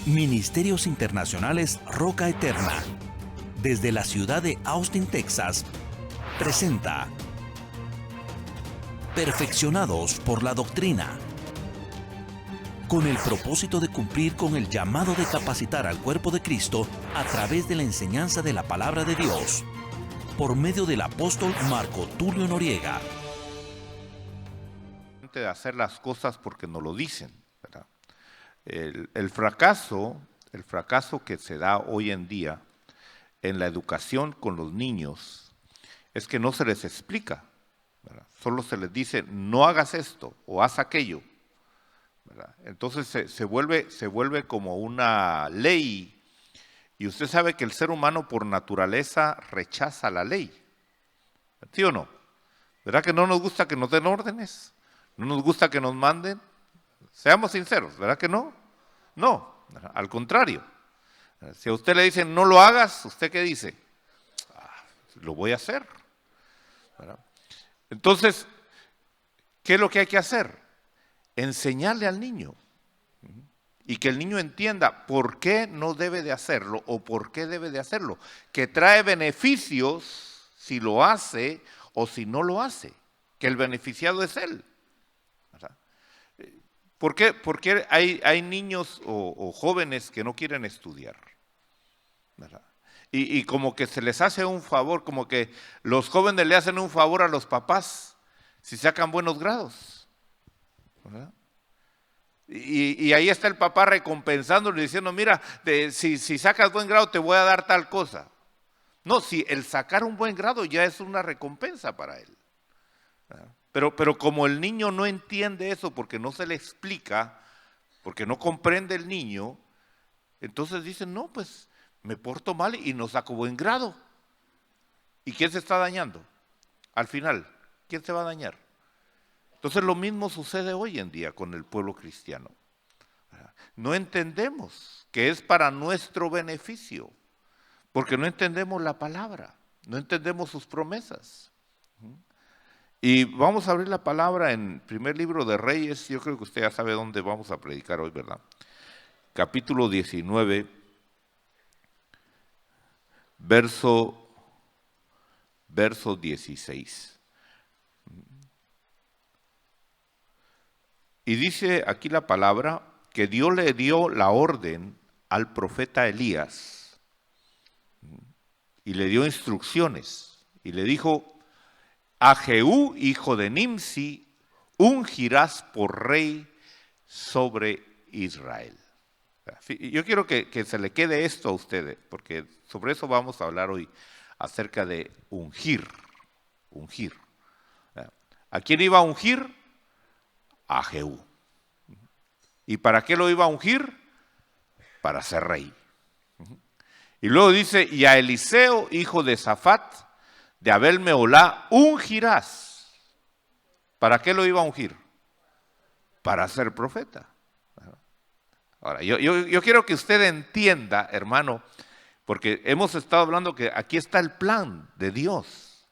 Ministerios Internacionales Roca Eterna, desde la ciudad de Austin, Texas, presenta Perfeccionados por la Doctrina, con el propósito de cumplir con el llamado de capacitar al cuerpo de Cristo a través de la enseñanza de la Palabra de Dios, por medio del apóstol Marco Tulio Noriega. De hacer las cosas porque nos lo dicen, ¿verdad? El fracaso que se da hoy en día en la educación con los niños es que no se les explica, ¿verdad? Solo se les dice no hagas esto o haz aquello, ¿verdad? Entonces se vuelve como una ley, y usted sabe que el ser humano por naturaleza rechaza la ley, ¿sí o no? ¿Verdad que no nos gusta que nos den órdenes? ¿No nos gusta que nos manden? Seamos sinceros, ¿verdad que no? No, al contrario. Si a usted le dicen no lo hagas, ¿usted qué dice? Lo voy a hacer, ¿verdad? Entonces, ¿qué es lo que hay que hacer? Enseñarle al niño y que el niño entienda por qué no debe de hacerlo o por qué debe de hacerlo, que trae beneficios si lo hace o si no lo hace, que el beneficiado es él. ¿Por qué? Porque hay niños o jóvenes que no quieren estudiar, ¿verdad? Y como que se les hace un favor, como que los jóvenes le hacen un favor a los papás si sacan buenos grados, ¿verdad? Y ahí está el papá recompensándole, diciendo, mira, si sacas buen grado te voy a dar tal cosa. No, si el sacar un buen grado ya es una recompensa para él, ¿verdad? Pero como el niño no entiende eso porque no se le explica, porque no comprende el niño, entonces dicen, no, pues me porto mal y no saco buen grado. ¿Y quién se está dañando? Al final, ¿quién se va a dañar? Entonces lo mismo sucede hoy en día con el pueblo cristiano. No entendemos que es para nuestro beneficio, porque no entendemos la palabra, no entendemos sus promesas. Y vamos a abrir la palabra en primer libro de Reyes. Yo creo que usted ya sabe dónde vamos a predicar hoy, ¿verdad? Capítulo 19, verso 16. Y dice aquí la palabra que Dios le dio la orden al profeta Elías y le dio instrucciones y le dijo: a Jehú, hijo de Nimsi, ungirás por rey sobre Israel. Yo quiero que se le quede esto a ustedes, porque sobre eso vamos a hablar hoy, acerca de ungir. Ungir. ¿A quién iba a ungir? A Jehú. ¿Y para qué lo iba a ungir? Para ser rey. Y luego dice, y a Eliseo, hijo de Safat, de Abel Meolá, ungirás. ¿Para qué lo iba a ungir? Para ser profeta. Ahora, yo quiero que usted entienda, hermano, porque hemos estado hablando que aquí está el plan de Dios.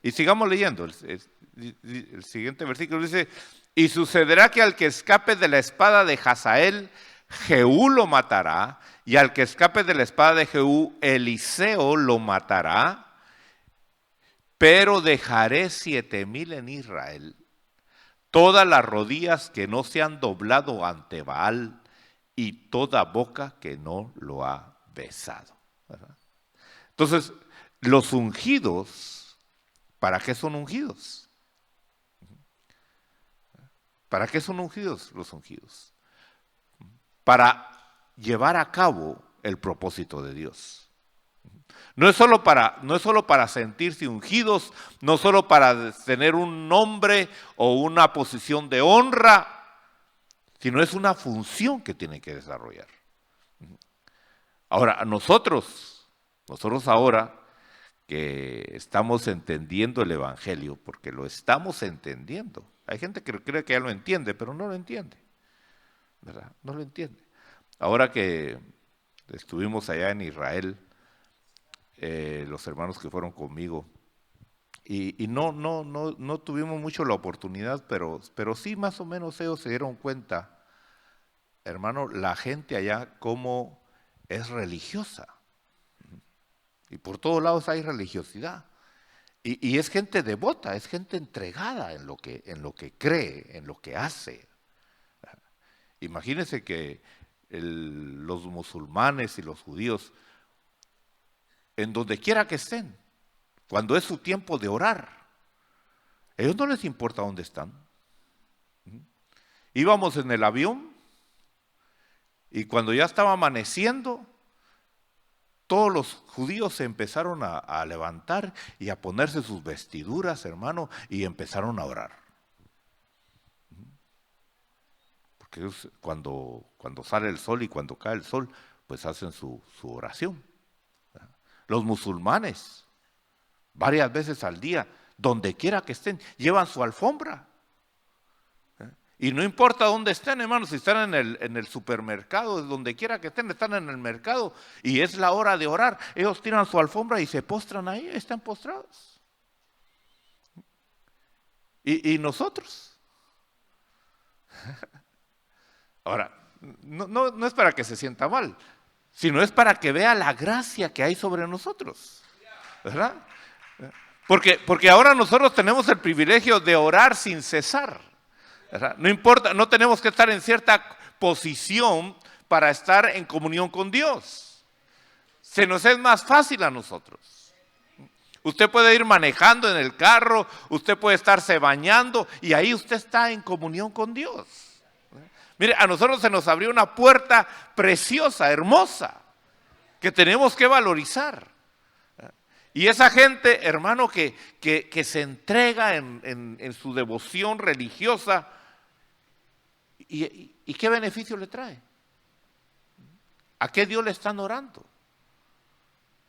Y sigamos leyendo. El siguiente versículo dice, y sucederá que al que escape de la espada de Hazael, Jehú lo matará, y al que escape de la espada de Jehú, Eliseo lo matará, pero dejaré 7,000 en Israel, todas las rodillas que no se han doblado ante Baal y toda boca que no lo ha besado, ¿verdad? Entonces, los ungidos, ¿para qué son ungidos? ¿Para qué son ungidos los ungidos? Para llevar a cabo el propósito de Dios. No es solo para sentirse ungidos, no solo para tener un nombre o una posición de honra, sino es una función que tienen que desarrollar. Ahora, nosotros ahora que estamos entendiendo el Evangelio, porque lo estamos entendiendo. Hay gente que cree que ya lo entiende, pero no lo entiende, ¿verdad? No lo entiende. Ahora que estuvimos allá en Israel, los hermanos que fueron conmigo, y no tuvimos mucho la oportunidad, pero sí más o menos ellos se dieron cuenta hermano, la gente allá como es religiosa. Y por todos lados hay religiosidad. Y es gente devota, es gente entregada en lo que cree, en lo que hace. Imagínense que los musulmanes y los judíos, en donde quiera que estén, cuando es su tiempo de orar, a ellos no les importa dónde están. Íbamos en el avión y cuando ya estaba amaneciendo, todos los judíos se empezaron a levantar y a ponerse sus vestiduras, hermano, y empezaron a orar. Porque ellos, cuando sale el sol y cuando cae el sol, pues hacen su oración. Los musulmanes, varias veces al día, donde quiera que estén, llevan su alfombra. Y no importa dónde estén, hermanos, si están en el supermercado, donde quiera que están en el mercado, y es la hora de orar, ellos tiran su alfombra y se postran ahí, están postrados. ¿Y nosotros? Ahora, no es para que se sienta mal, sino es para que vea la gracia que hay sobre nosotros, ¿verdad? Porque ahora nosotros tenemos el privilegio de orar sin cesar. No importa, no tenemos que estar en cierta posición para estar en comunión con Dios. Se nos es más fácil a nosotros. Usted puede ir manejando en el carro, usted puede estarse bañando y ahí usted está en comunión con Dios. Mire, a nosotros se nos abrió una puerta preciosa, hermosa, que tenemos que valorizar. Y esa gente, hermano, que se entrega en su devoción religiosa, ¿y qué beneficio le trae? ¿A qué Dios le están orando?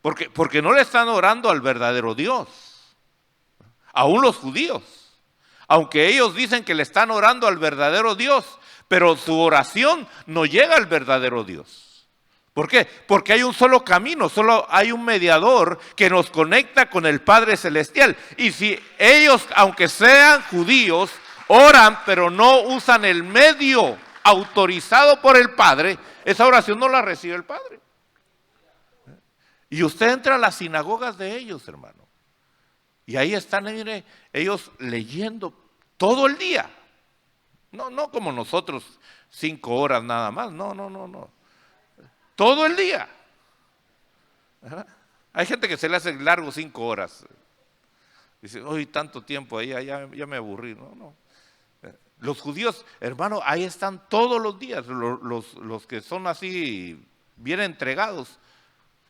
Porque no le están orando al verdadero Dios. Aún los judíos, aunque ellos dicen que le están orando al verdadero Dios, pero su oración no llega al verdadero Dios. ¿Por qué? Porque hay un solo camino, solo hay un mediador que nos conecta con el Padre Celestial. Y si ellos, aunque sean judíos, oran pero no usan el medio autorizado por el Padre, esa oración no la recibe el Padre. Y usted entra a las sinagogas de ellos, hermano, y ahí están, mire, ellos leyendo todo el día. No como nosotros 5 horas nada más, no. Todo el día. Hay gente que se le hace largo 5 horas. Dice, hoy tanto tiempo ahí, ya me aburrí. No. Los judíos, hermano, ahí están todos los días. Los que son así bien entregados,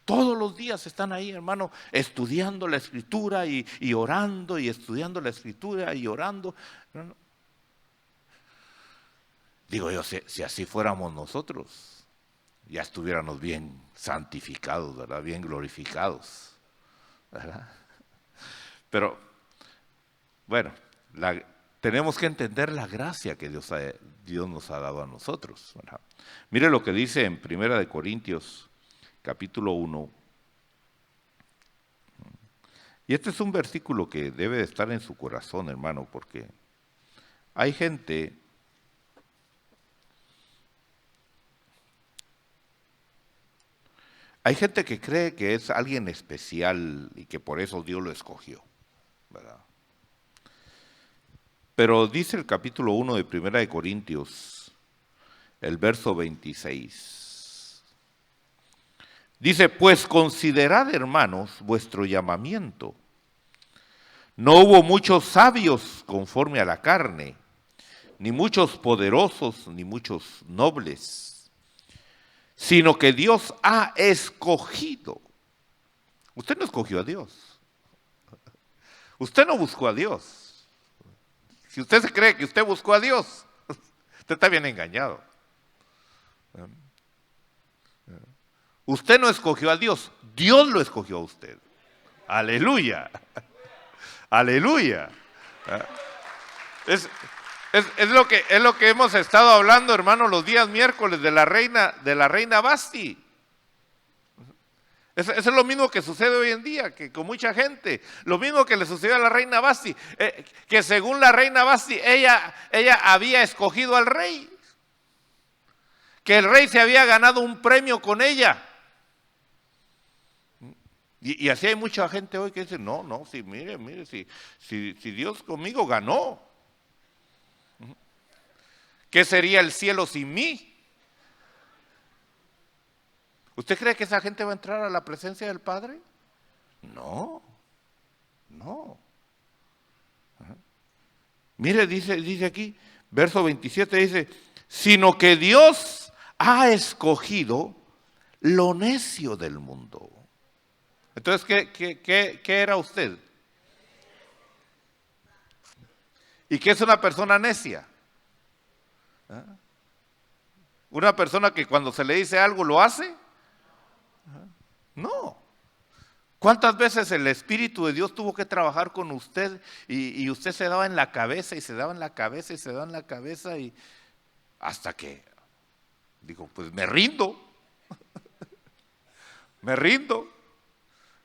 todos los días están ahí, hermano, estudiando la Escritura y orando, y estudiando la Escritura y orando. Digo yo, si así fuéramos nosotros, ya estuviéramos bien santificados, ¿verdad? Bien glorificados, ¿verdad? Pero, bueno, tenemos que entender la gracia que Dios nos ha dado a nosotros, ¿verdad? Mire lo que dice en 1 Corintios, capítulo 1. Y este es un versículo que debe de estar en su corazón, hermano, porque hay gente que cree que es alguien especial y que por eso Dios lo escogió, ¿verdad? Pero dice el capítulo 1 de 1 Corintios, el verso 26. Dice, pues considerad, hermanos, vuestro llamamiento. No hubo muchos sabios conforme a la carne, ni muchos poderosos, ni muchos nobles, sino que Dios ha escogido. Usted no escogió a Dios. Usted no buscó a Dios. Si usted se cree que usted buscó a Dios, usted está bien engañado. Usted no escogió a Dios, Dios lo escogió a usted. Aleluya. Aleluya. Es lo que hemos estado hablando, hermano, los días miércoles de la reina Vasti. Eso es lo mismo que sucede hoy en día, que con mucha gente. Lo mismo que le sucedió a la reina Vasti, que según la reina Vasti, ella había escogido al rey. que el rey se había ganado un premio con ella. Y así hay mucha gente hoy que dice, no, sí, mire, si Dios conmigo ganó, ¿qué sería el cielo sin mí? ¿Usted cree que esa gente va a entrar a la presencia del Padre? No. Mire, dice aquí, verso 27, dice, sino que Dios ha escogido lo necio del mundo. Entonces, ¿qué era usted? ¿Y qué es una persona necia? ¿Una persona que cuando se le dice algo lo hace? No. ¿Cuántas veces el Espíritu de Dios tuvo que trabajar con usted y usted se daba en la cabeza y se daba en la cabeza y se daba en la cabeza y hasta que dijo, pues me rindo, me rindo.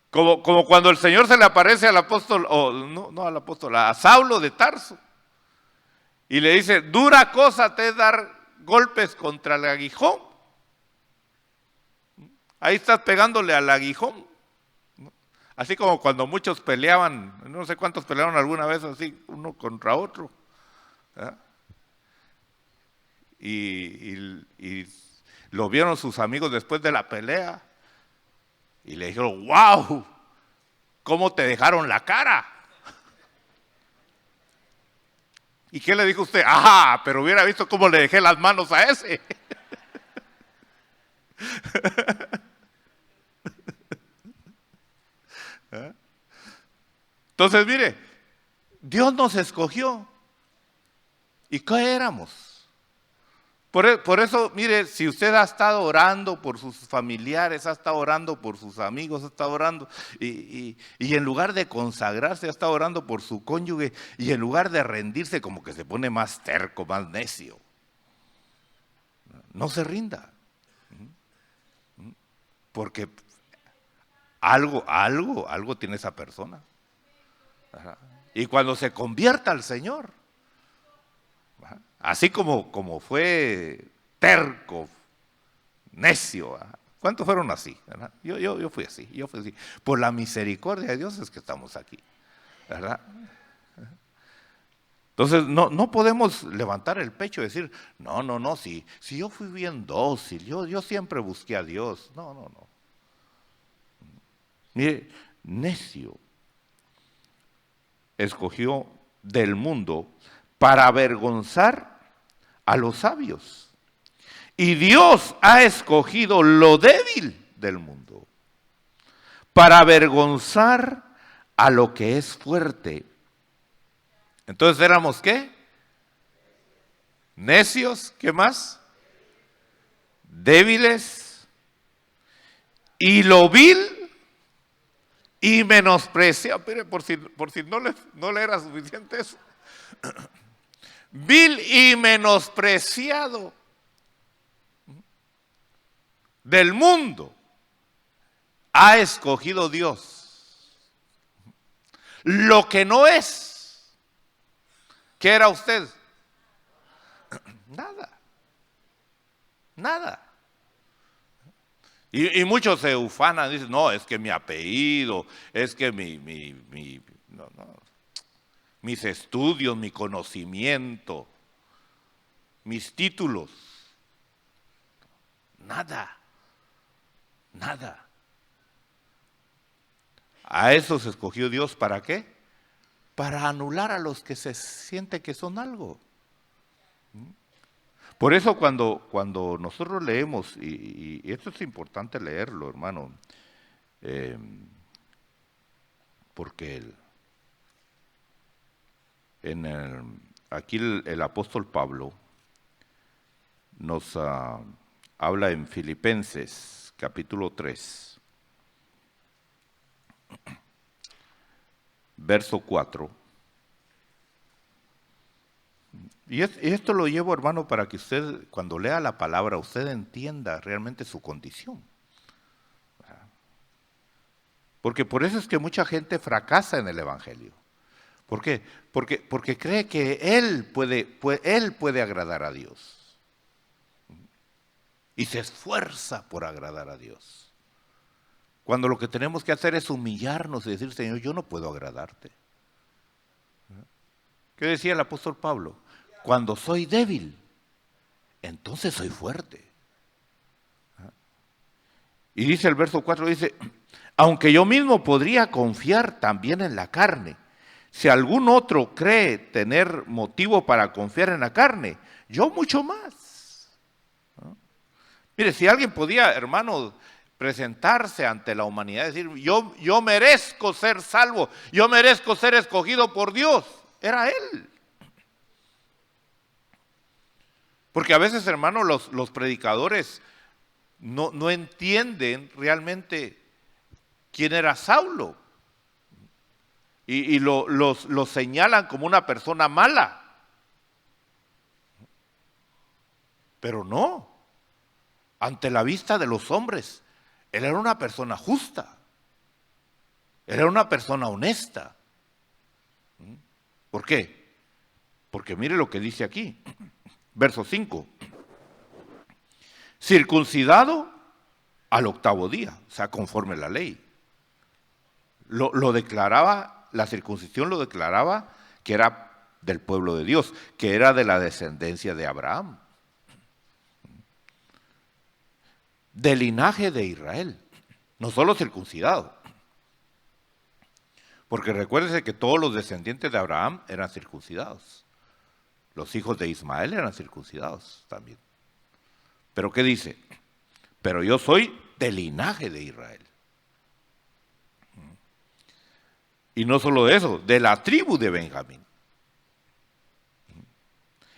Como cuando el Señor se le aparece al apóstol, no al apóstol, a Saulo de Tarso y le dice, dura cosa te es dar golpes contra el aguijón. Ahí estás pegándole al aguijón. Así como cuando muchos peleaban, no sé cuántos pelearon alguna vez así, uno contra otro. ¿Eh? Y lo vieron sus amigos después de la pelea. Y le dijeron, wow, ¿cómo te dejaron la cara? ¿Y qué le dijo usted? Ajá, pero hubiera visto cómo le dejé las manos a ese. Entonces, mire, Dios nos escogió. ¿Y qué éramos? Por eso, mire, si usted ha estado orando por sus familiares, ha estado orando por sus amigos, ha estado orando, y en lugar de consagrarse, ha estado orando por su cónyuge, y en lugar de rendirse, como que se pone más terco, más necio. No se rinda. Porque algo tiene esa persona. Y cuando se convierta al Señor, así como fue terco, necio, ¿cuántos fueron así? Yo fui así, Por la misericordia de Dios es que estamos aquí, ¿verdad? Entonces no podemos levantar el pecho y decir, no, si yo fui bien dócil, yo siempre busqué a Dios. No. Mire, necio escogió del mundo para avergonzar a los sabios. Y Dios ha escogido lo débil del mundo para avergonzar a lo que es fuerte. Entonces éramos ¿qué? Necios, ¿qué más? Débiles y lo vil y menospreciado. Mire, por si no le era suficiente eso. Vil y menospreciado del mundo ha escogido Dios. Lo que no es, ¿qué era usted? Nada. Y muchos se ufanan, dicen, no, es que mi apellido, es que mis estudios, mi conocimiento, mis títulos. Nada. A eso se escogió Dios, ¿para qué? Para anular a los que se sienten que son algo. Por eso cuando nosotros leemos, y esto es importante leerlo, hermano, porque aquí el apóstol Pablo nos habla en Filipenses capítulo 3, verso 4. Y esto lo llevo, hermano, para que usted, cuando lea la palabra, usted entienda realmente su condición. Porque por eso es que mucha gente fracasa en el Evangelio. ¿Por qué? Porque cree que él puede agradar a Dios. y se esfuerza por agradar a Dios. Cuando lo que tenemos que hacer es humillarnos y decir, Señor, yo no puedo agradarte. ¿Qué decía el apóstol Pablo? Cuando soy débil, entonces soy fuerte. Y dice el verso 4, dice, aunque yo mismo podría confiar también en la carne, si algún otro cree tener motivo para confiar en la carne, yo mucho más. ¿No? Mire, si alguien podía, hermano, presentarse ante la humanidad y decir, yo merezco ser salvo, yo merezco ser escogido por Dios, era él. Porque a veces, hermano, los predicadores no entienden realmente quién era Saulo. Y lo señalan como una persona mala. Pero no. Ante la vista de los hombres, él era una persona justa. Él era una persona honesta. ¿Por qué? Porque mire lo que dice aquí. Verso 5. Circuncidado al 8º día, o sea, conforme a la ley. Lo declaraba, la circuncisión lo declaraba que era del pueblo de Dios, que era de la descendencia de Abraham, del linaje de Israel, no solo circuncidado. Porque recuérdese que todos los descendientes de Abraham eran circuncidados. Los hijos de Ismael eran circuncidados también. ¿Pero qué dice? Pero yo soy del linaje de Israel. Y no solo eso, de la tribu de Benjamín.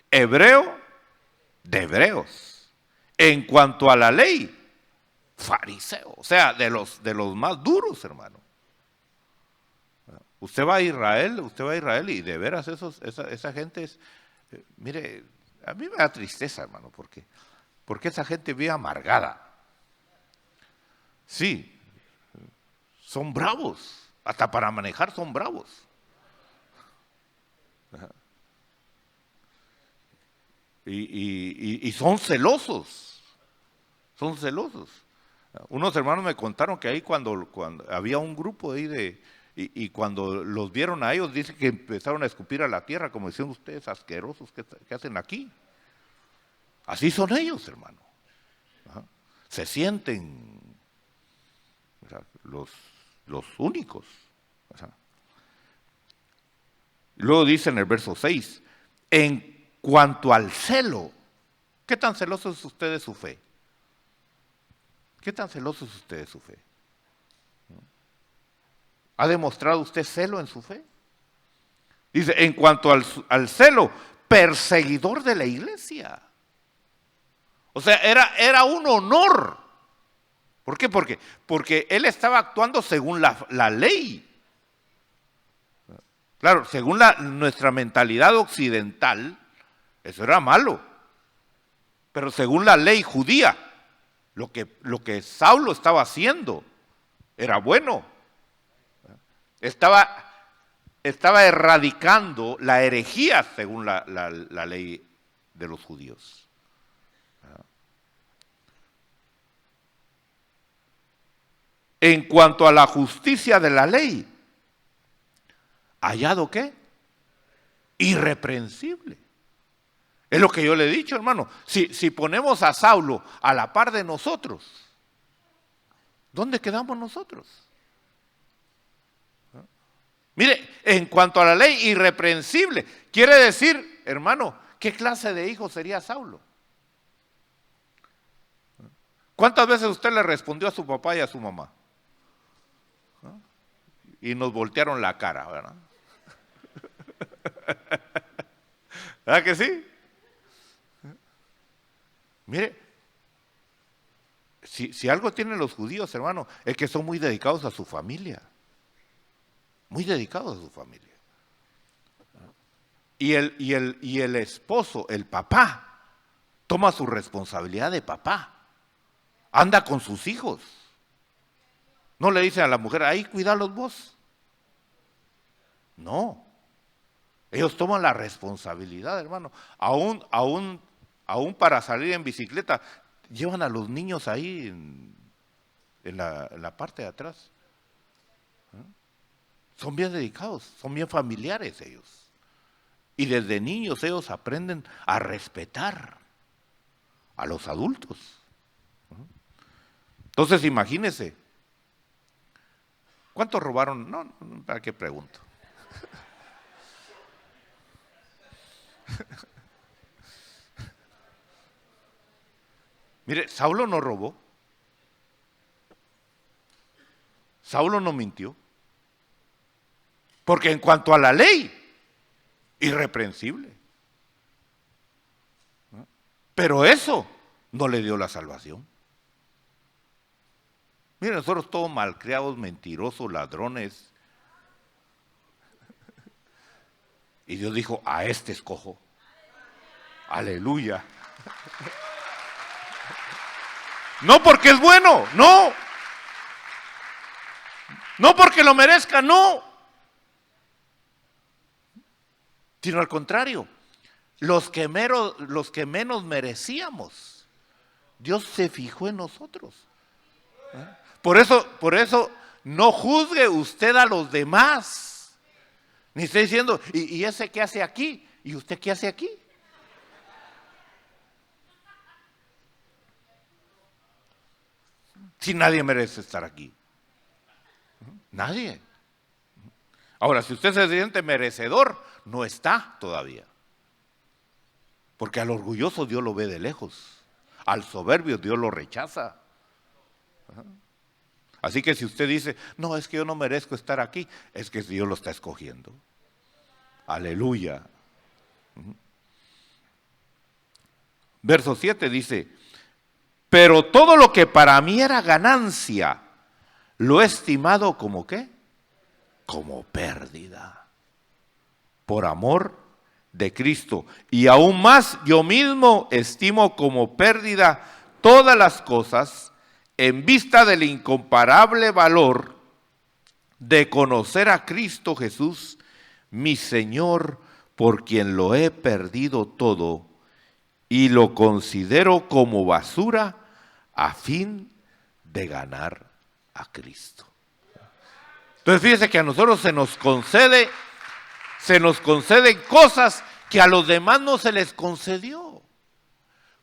Hebreo de hebreos. En cuanto a la ley, fariseo. O sea, de los más duros, hermano. Usted va a Israel y de veras esa gente es, mire, a mí me da tristeza, hermano, porque esa gente vive amargada. Sí, son bravos, hasta para manejar son bravos. Y son celosos, Unos hermanos me contaron que ahí cuando había un grupo ahí y cuando los vieron a ellos, dice que empezaron a escupir a la tierra, como decían ustedes, asquerosos, ¿qué hacen aquí? Así son ellos, hermano. Se sienten los únicos. Luego dice en el verso 6, en cuanto al celo, ¿qué tan celoso es usted de su fe? ¿Qué tan celoso es usted de su fe? ¿Ha demostrado usted celo en su fe? Dice, en cuanto al celo, perseguidor de la iglesia. O sea, era un honor. ¿Por qué? Porque él estaba actuando según la ley. Claro, según nuestra mentalidad occidental, eso era malo. Pero según la ley judía, lo que Saulo estaba haciendo era bueno. Estaba erradicando la herejía según la ley de los judíos. En cuanto a la justicia de la ley, ¿hallado qué? Irreprensible. Es lo que yo le he dicho, hermano. Si ponemos a Saulo a la par de nosotros, ¿dónde quedamos nosotros? Mire, en cuanto a la ley irreprensible, quiere decir, hermano, ¿qué clase de hijo sería Saulo? ¿Cuántas veces usted le respondió a su papá y a su mamá? Y nos voltearon la cara, ¿verdad? ¿Verdad que sí? Mire, si algo tienen los judíos, hermano, es que son muy dedicados a su familia. Muy dedicados a su familia. Y el esposo, el papá, toma su responsabilidad de papá. Anda con sus hijos. No le dicen a la mujer, ahí cuídalos vos. No. Ellos toman la responsabilidad, hermano. Aún para salir en bicicleta, llevan a los niños ahí en la parte de atrás. Son bien dedicados, son bien familiares ellos. Y desde niños ellos aprenden a respetar a los adultos. Entonces imagínense, ¿cuántos robaron? No, ¿para qué pregunto? Mire, Saulo no robó, Saulo no mintió, porque en cuanto a la ley, irreprensible. Pero eso no le dio la salvación. Miren, nosotros todos malcriados, mentirosos, ladrones. Y Dios dijo, a este escojo. Aleluya. No porque es bueno, no. No porque lo merezca, no. Sino al contrario, los que menos merecíamos, Dios se fijó en nosotros. Por eso no juzgue usted a los demás. Ni esté diciendo, ¿y ese qué hace aquí? ¿Y usted qué hace aquí? Si nadie merece estar aquí. Nadie. Ahora, si usted se siente merecedor, no está todavía. Porque al orgulloso Dios lo ve de lejos. Al soberbio Dios lo rechaza. Así que si usted dice, no, es que yo no merezco estar aquí, es que Dios lo está escogiendo. Aleluya. Verso 7 dice, pero todo lo que para mí era ganancia, lo he estimado como ¿qué? Como pérdida. Por amor de Cristo. Y aún más yo mismo estimo como pérdida todas las cosas en vista del incomparable valor de conocer a Cristo Jesús, mi Señor, por quien lo he perdido todo y lo considero como basura a fin de ganar a Cristo. Entonces fíjese que a nosotros se nos conceden cosas que a los demás no se les concedió.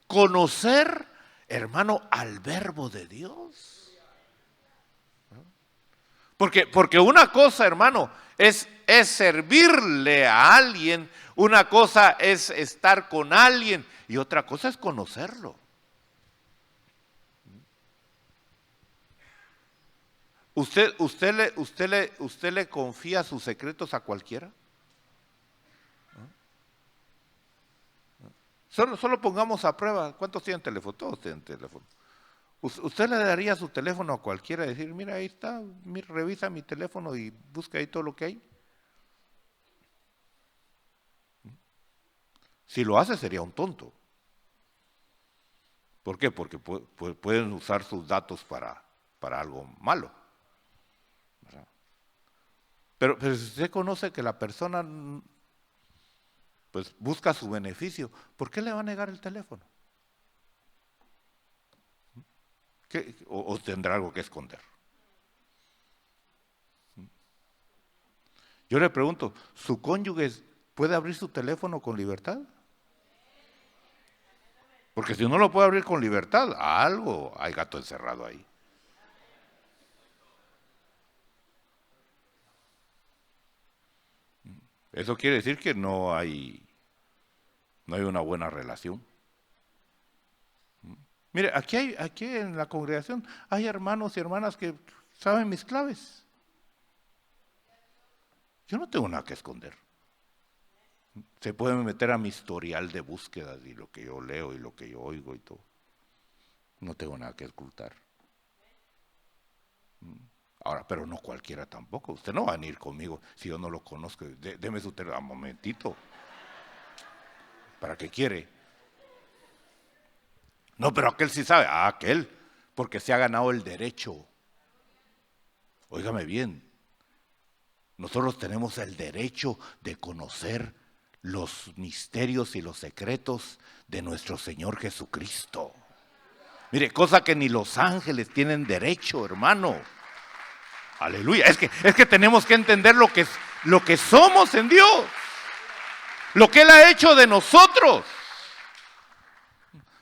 Conocer, hermano, al verbo de Dios. Porque una cosa, hermano, es servirle a alguien, una cosa es estar con alguien y otra cosa es conocerlo. ¿Usted le confía sus secretos a cualquiera? Solo pongamos a prueba, ¿cuántos tienen teléfono? Todos tienen teléfono. ¿Usted le daría su teléfono a cualquiera y decir, mira, ahí está, revisa mi teléfono y busca ahí todo lo que hay? Si lo hace sería un tonto. ¿Por qué? Porque pueden usar sus datos para algo malo. Pero si usted conoce que la persona pues busca su beneficio, ¿por qué le va a negar el teléfono? ¿O tendrá algo que esconder? Yo le pregunto, ¿su cónyuge puede abrir su teléfono con libertad? Porque si no lo puede abrir con libertad, algo hay gato encerrado ahí. Eso quiere decir que no hay una buena relación. Mire, aquí en la congregación hay hermanos y hermanas que saben mis claves. Yo no tengo nada que esconder. Se pueden meter a mi historial de búsquedas y lo que yo leo y lo que yo oigo y todo. No tengo nada que ocultar. Ahora, pero no cualquiera tampoco. Usted no va a venir conmigo si yo no lo conozco. Deme su teléfono un momentito. ¿Para qué quiere? No, pero aquel sí sabe. Aquel, porque se ha ganado el derecho. Óigame bien. Nosotros tenemos el derecho de conocer los misterios y los secretos de nuestro Señor Jesucristo. Mire, cosa que ni los ángeles tienen derecho, hermano. Aleluya. Es que tenemos que entender lo que somos en Dios. Lo que Él ha hecho de nosotros.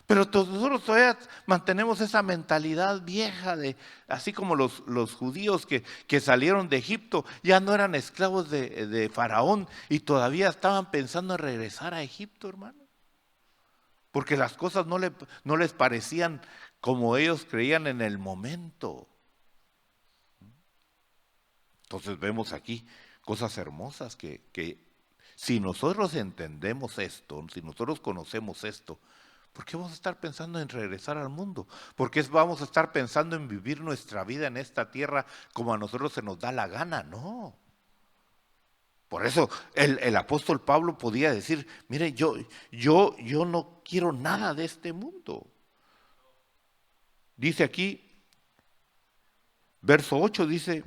Pero nosotros todavía mantenemos esa mentalidad vieja de, así como los judíos que salieron de Egipto, ya no eran esclavos de Faraón y todavía estaban pensando en regresar a Egipto, hermano. Porque las cosas no les parecían como ellos creían en el momento. Entonces vemos aquí cosas hermosas que si nosotros entendemos esto, si nosotros conocemos esto, ¿por qué vamos a estar pensando en regresar al mundo? ¿Por qué vamos a estar pensando en vivir nuestra vida en esta tierra como a nosotros se nos da la gana? No. Por eso el apóstol Pablo podía decir, mire, yo no quiero nada de este mundo. Dice aquí, verso 8 dice,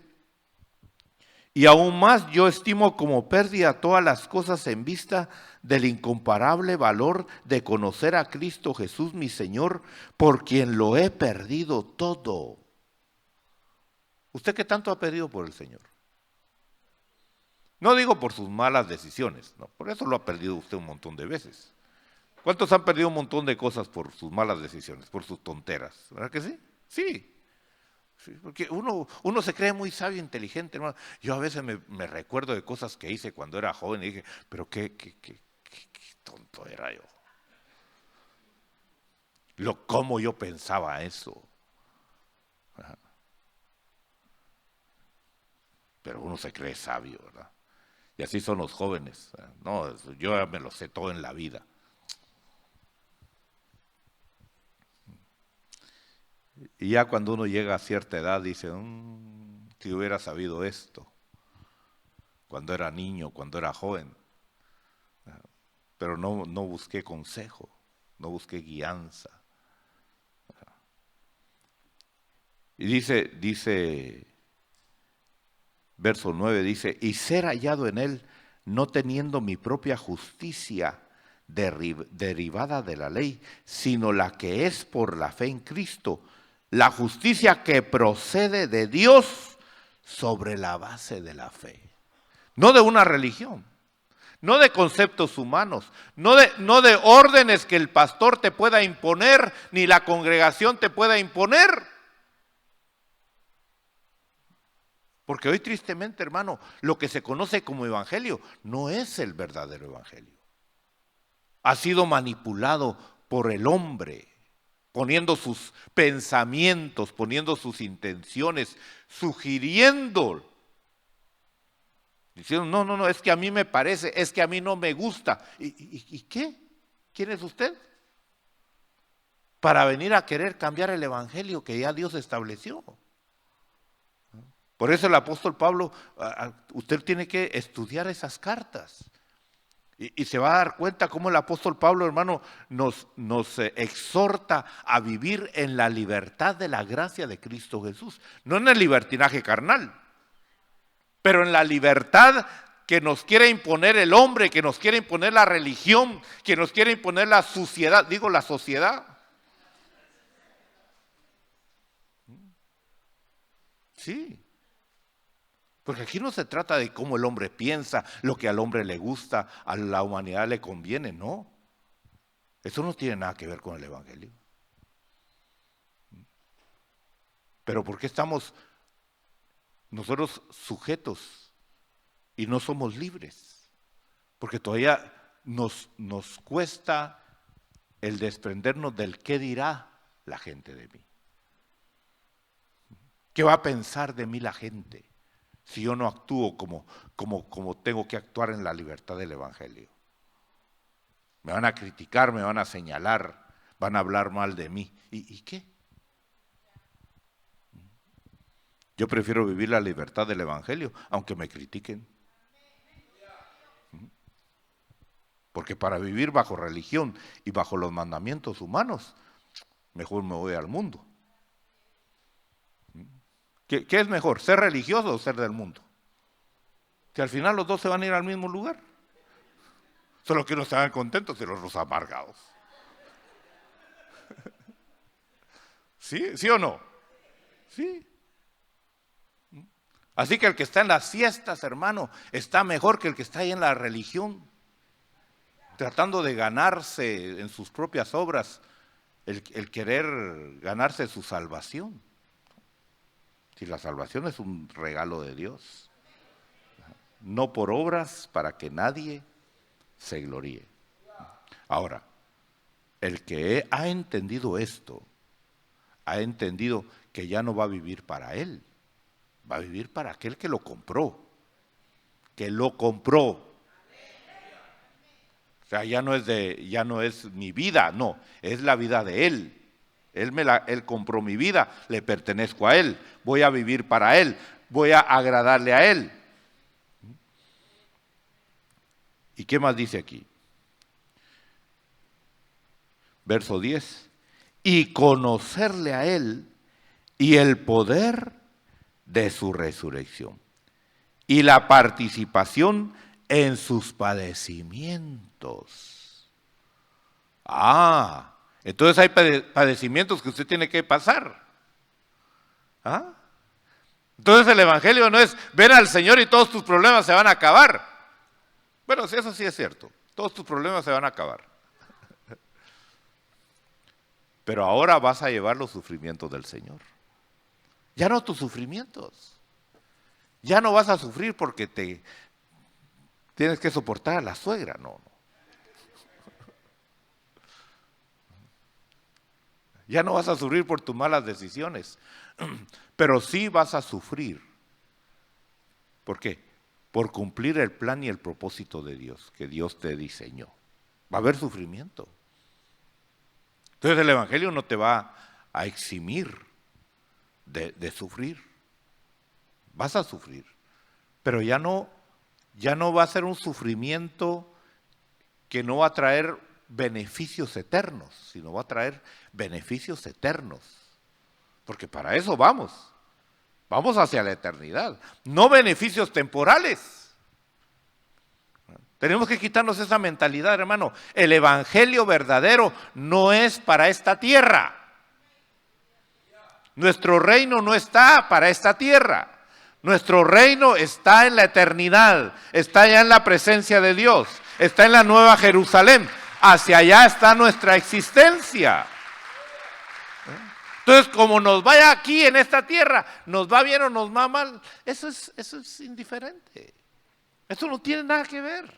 y aún más yo estimo como pérdida todas las cosas en vista del incomparable valor de conocer a Cristo Jesús mi Señor, por quien lo he perdido todo. ¿Usted qué tanto ha perdido por el Señor? No digo por sus malas decisiones, no, por eso lo ha perdido usted un montón de veces. ¿Cuántos han perdido un montón de cosas por sus malas decisiones, por sus tonteras? ¿Verdad que sí? Sí. Sí, porque uno se cree muy sabio, inteligente, hermano. Yo a veces me recuerdo de cosas que hice cuando era joven y dije, pero qué tonto era yo. Cómo yo pensaba eso. Ajá. Pero uno se cree sabio, ¿verdad? Y así son los jóvenes. No, yo ya me lo sé todo en la vida. Y ya cuando uno llega a cierta edad dice, si hubiera sabido esto, cuando era niño, cuando era joven. Pero no busqué consejo, no busqué guianza. Y dice, verso 9, dice, y ser hallado en él, no teniendo mi propia justicia derivada de la ley, sino la que es por la fe en Cristo, la justicia que procede de Dios sobre la base de la fe. No de una religión, no de conceptos humanos, no de órdenes que el pastor te pueda imponer, ni la congregación te pueda imponer. Porque hoy tristemente, hermano, lo que se conoce como evangelio no es el verdadero evangelio. Ha sido manipulado por el hombre, poniendo sus pensamientos, poniendo sus intenciones, sugiriendo. Diciendo, no, es que a mí me parece, es que a mí no me gusta. ¿Y qué? ¿Quién es usted? Para venir a querer cambiar el evangelio que ya Dios estableció. Por eso el apóstol Pablo, usted tiene que estudiar esas cartas. Y se va a dar cuenta cómo el apóstol Pablo, hermano, nos exhorta a vivir en la libertad de la gracia de Cristo Jesús. No en el libertinaje carnal, pero en la libertad que nos quiere imponer el hombre, que nos quiere imponer la religión, que nos quiere imponer la sociedad, la sociedad. Sí. Porque aquí no se trata de cómo el hombre piensa, lo que al hombre le gusta, a la humanidad le conviene, no. Eso no tiene nada que ver con el evangelio. Pero ¿por qué estamos nosotros sujetos y no somos libres? Porque todavía nos cuesta el desprendernos del qué dirá la gente de mí. ¿Qué va a pensar de mí la gente si yo no actúo como tengo que actuar en la libertad del evangelio? Me van a criticar, me van a señalar, van a hablar mal de mí. ¿Y qué? Yo prefiero vivir la libertad del evangelio, aunque me critiquen. Porque para vivir bajo religión y bajo los mandamientos humanos, mejor me voy al mundo. ¿Qué es mejor, ser religioso o ser del mundo? Que al final los dos se van a ir al mismo lugar. Solo que unos estaban contentos y los otros amargados. ¿Sí? ¿Sí o no? Sí. Así que el que está en las fiestas, hermano, está mejor que el que está ahí en la religión, tratando de ganarse en sus propias obras, el querer ganarse su salvación. Si la salvación es un regalo de Dios, no por obras para que nadie se gloríe. Ahora, el que ha entendido esto, ha entendido que ya no va a vivir para él, va a vivir para aquel que lo compró, que lo compró. O sea, ya no es mi vida, no, es la vida de él. Él compró mi vida, le pertenezco a él, voy a vivir para él, voy a agradarle a él. ¿Y qué más dice aquí? Verso 10. Y conocerle a él y el poder de su resurrección y la participación en sus padecimientos. Entonces hay padecimientos que usted tiene que pasar. Entonces el evangelio no es ven al Señor y todos tus problemas se van a acabar. Bueno, sí, eso sí es cierto, todos tus problemas se van a acabar. Pero ahora vas a llevar los sufrimientos del Señor. Ya no tus sufrimientos. Ya no vas a sufrir porque tienes que soportar a la suegra, no. Ya no vas a sufrir por tus malas decisiones, pero sí vas a sufrir. ¿Por qué? Por cumplir el plan y el propósito de Dios, que Dios te diseñó. Va a haber sufrimiento. Entonces el evangelio no te va a eximir de sufrir. Vas a sufrir, pero ya no va a ser un sufrimiento que no va a traer beneficios eternos, sino va a traer beneficios eternos. Porque para eso vamos hacia la eternidad, no beneficios temporales. Tenemos que quitarnos esa mentalidad, hermano. El evangelio verdadero no es para esta tierra. Nuestro reino no está para esta tierra. Nuestro reino está en la eternidad, está ya en la presencia de Dios, está en la Nueva Jerusalén. Hacia allá está nuestra existencia. Entonces, como nos vaya aquí en esta tierra, nos va bien o nos va mal, eso es indiferente. Eso no tiene nada que ver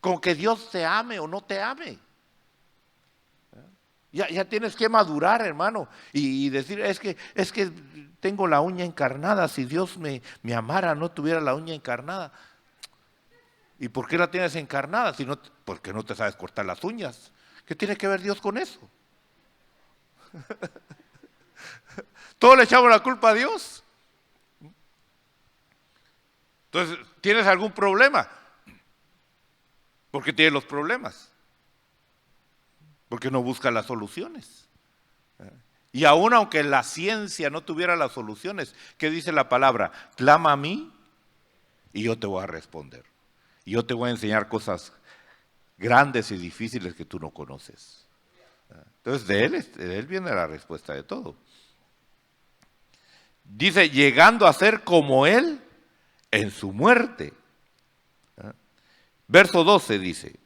con que Dios te ame o no te ame. Ya tienes que madurar, hermano, y decir, es que tengo la uña encarnada. Si Dios me amara, no tuviera la uña encarnada. ¿Y por qué la tienes encarnada? Porque no te sabes cortar las uñas. ¿Qué tiene que ver Dios con eso? Todos le echamos la culpa a Dios. Entonces, ¿tienes algún problema? ¿Por qué tienes los problemas? Porque no busca las soluciones. Y aún aunque la ciencia no tuviera las soluciones, ¿qué dice la palabra? Clama a mí y yo te voy a responder. Y yo te voy a enseñar cosas grandes y difíciles que tú no conoces. Entonces de él viene la respuesta de todo. Dice, llegando a ser como él en su muerte. Verso 12 dice,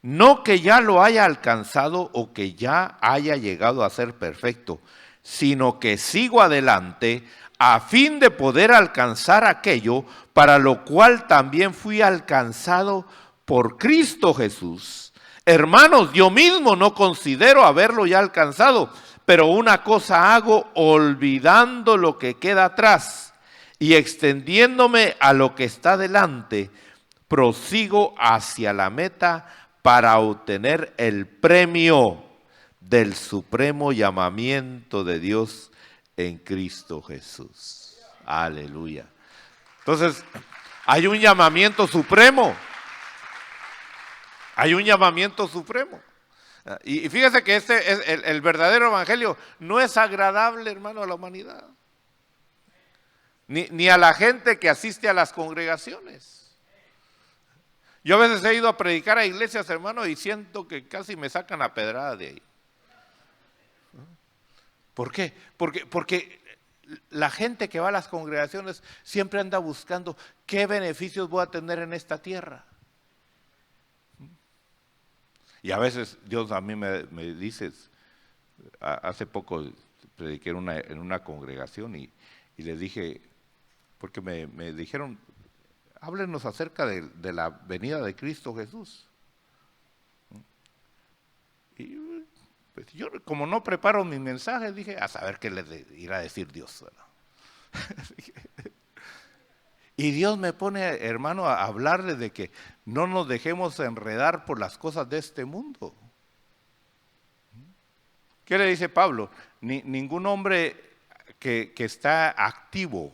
no que ya lo haya alcanzado o que ya haya llegado a ser perfecto, sino que sigo adelante a fin de poder alcanzar aquello para lo cual también fui alcanzado por Cristo Jesús. Hermanos, yo mismo no considero haberlo ya alcanzado, pero una cosa hago, olvidando lo que queda atrás y extendiéndome a lo que está delante, prosigo hacia la meta para obtener el premio del supremo llamamiento de Dios en Cristo Jesús. Aleluya. Entonces, hay un llamamiento supremo. Hay un llamamiento supremo. Y fíjese que el verdadero evangelio no es agradable, hermano, a la humanidad. Ni a la gente que asiste a las congregaciones. Yo a veces he ido a predicar a iglesias, hermano, y siento que casi me sacan a pedrada de ahí. ¿Por qué? Porque la gente que va a las congregaciones siempre anda buscando qué beneficios voy a tener en esta tierra. Y a veces Dios a mí me dice, hace poco prediqué en una congregación y les dije, porque me dijeron, háblenos acerca de la venida de Cristo Jesús. Y pues yo, como no preparo mis mensajes, dije, a saber qué le irá a decir Dios. Y Dios me pone, hermano, a hablarle de que no nos dejemos enredar por las cosas de este mundo. ¿Qué le dice Pablo? Ningún hombre que está activo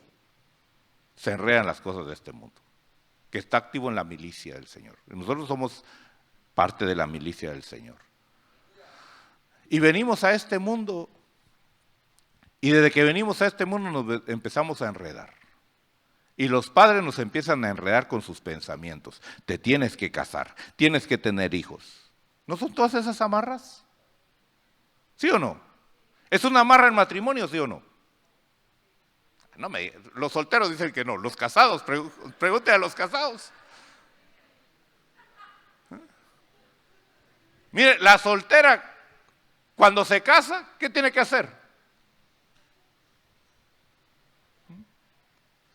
se enreda en las cosas de este mundo, que está activo en la milicia del Señor. Nosotros somos parte de la milicia del Señor. Y venimos a este mundo, y desde que venimos a este mundo nos empezamos a enredar. Y los padres nos empiezan a enredar con sus pensamientos. Te tienes que casar, tienes que tener hijos. ¿No son todas esas amarras? ¿Sí o no? ¿Es una amarra el matrimonio, sí o no? Los solteros dicen que no, los casados, pregúntale a los casados. Mire, la soltera, cuando se casa, ¿qué tiene que hacer?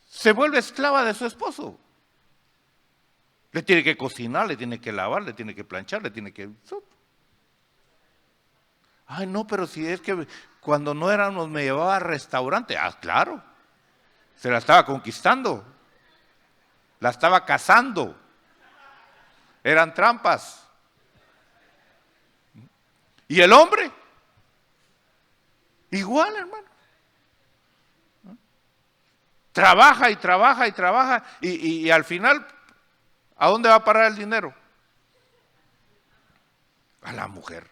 Se vuelve esclava de su esposo. Le tiene que cocinar, le tiene que lavar, le tiene que planchar, le tiene que... Ay, no, pero si es que cuando no éramos me llevaba al restaurante. Ah, claro. Se la estaba conquistando. La estaba cazando. Eran trampas. ¿Y el hombre? Igual, hermano. Trabaja y trabaja y trabaja y al final, ¿a dónde va a parar el dinero? A la mujer.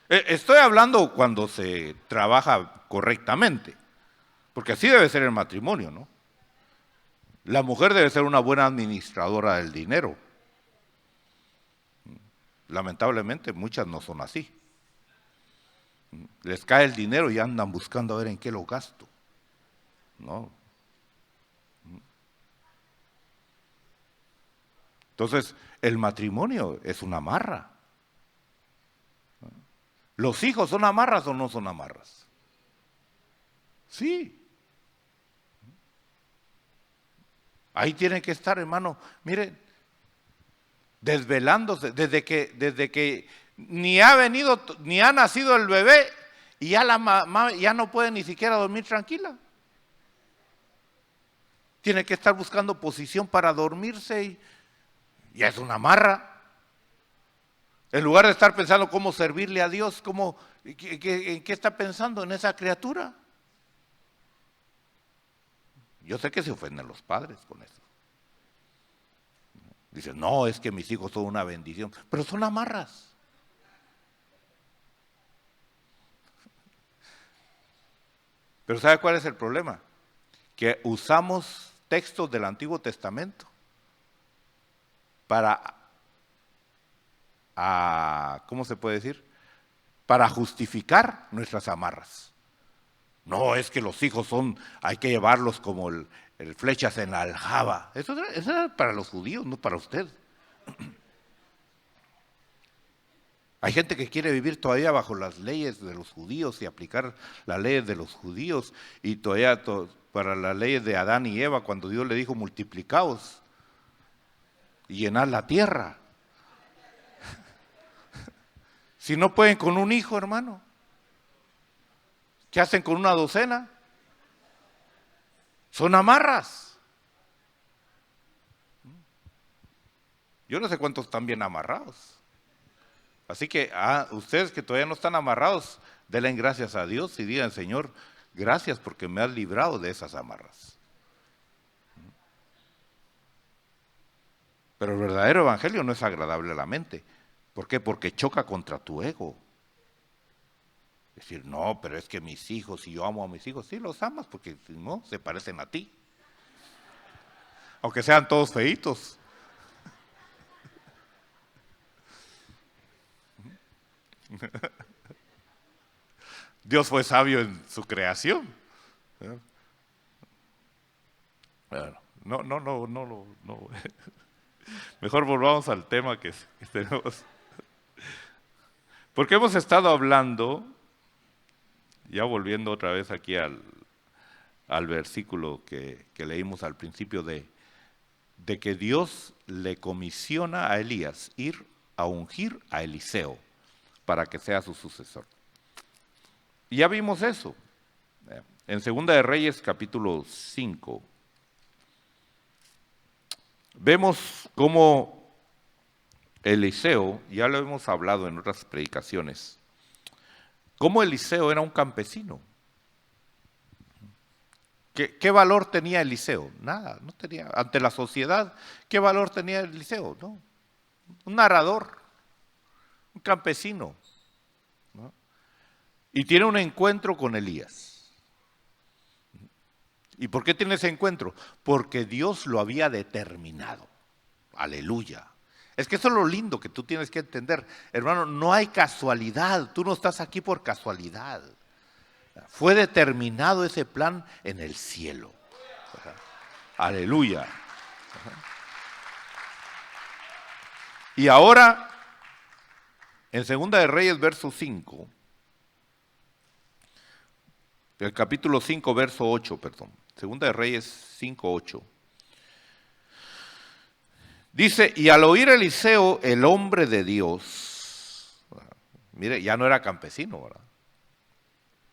Estoy hablando cuando se trabaja correctamente, porque así debe ser el matrimonio, ¿no? La mujer debe ser una buena administradora del dinero. Lamentablemente muchas no son así. Les cae el dinero y andan buscando a ver en qué lo gasto. No. Entonces, el matrimonio es una amarra. ¿Los hijos son amarras o no son amarras? Sí. Ahí tienen que estar, hermano, miren, desvelándose desde que ni ha nacido el bebé y ya la mamá ya no puede ni siquiera dormir tranquila. Tiene que estar buscando posición para dormirse y ya es una amarra. En lugar de estar pensando cómo servirle a Dios, ¿en qué está pensando? En esa criatura. Yo sé que se ofenden los padres con eso. Dicen, no, es que mis hijos son una bendición, pero son amarras. Pero ¿sabe cuál es el problema? Que usamos textos del Antiguo Testamento para, ¿cómo se puede decir? Para justificar nuestras amarras. No, es que los hijos hay que llevarlos como el flechas en la aljaba. Eso era para los judíos, no para usted. Hay gente que quiere vivir todavía bajo las leyes de los judíos y aplicar las leyes de los judíos y todavía para las leyes de Adán y Eva cuando Dios le dijo multiplicaos y llenad la tierra. Si no pueden con un hijo, hermano, ¿qué hacen con una docena? Son amarras. Yo no sé cuántos están bien amarrados. Así que ustedes que todavía no están amarrados, denle gracias a Dios y digan, Señor, gracias porque me has librado de esas amarras. Pero el verdadero evangelio no es agradable a la mente. ¿Por qué? Porque choca contra tu ego. Decir, no, pero es que mis hijos, y yo amo a mis hijos, sí los amas porque si no, se parecen a ti. Aunque sean todos feitos. Dios fue sabio en su creación. Bueno, no. Mejor volvamos al tema que tenemos. Porque hemos estado hablando, ya volviendo otra vez aquí al versículo que leímos al principio, de que Dios le comisiona a Elías ir a ungir a Eliseo para que sea su sucesor. Y ya vimos eso. En Segunda de Reyes, capítulo 5, vemos cómo Eliseo, ya lo hemos hablado en otras predicaciones, cómo Eliseo era un campesino. ¿Qué valor tenía Eliseo? Nada, no tenía. Ante la sociedad, ¿qué valor tenía Eliseo? No. Un narrador, un campesino, ¿no? Y tiene un encuentro con Elías. ¿Y por qué tiene ese encuentro? Porque Dios lo había determinado. Aleluya. Es que eso es lo lindo que tú tienes que entender. Hermano, no hay casualidad. Tú no estás aquí por casualidad. Fue determinado ese plan en el cielo. Aleluya. Y ahora, en Segunda de Reyes, verso 5, el capítulo 5, verso 8, perdón. Segunda de Reyes 5, 8. Dice, y al oír Eliseo, el hombre de Dios, mire, ya no era campesino, ¿verdad?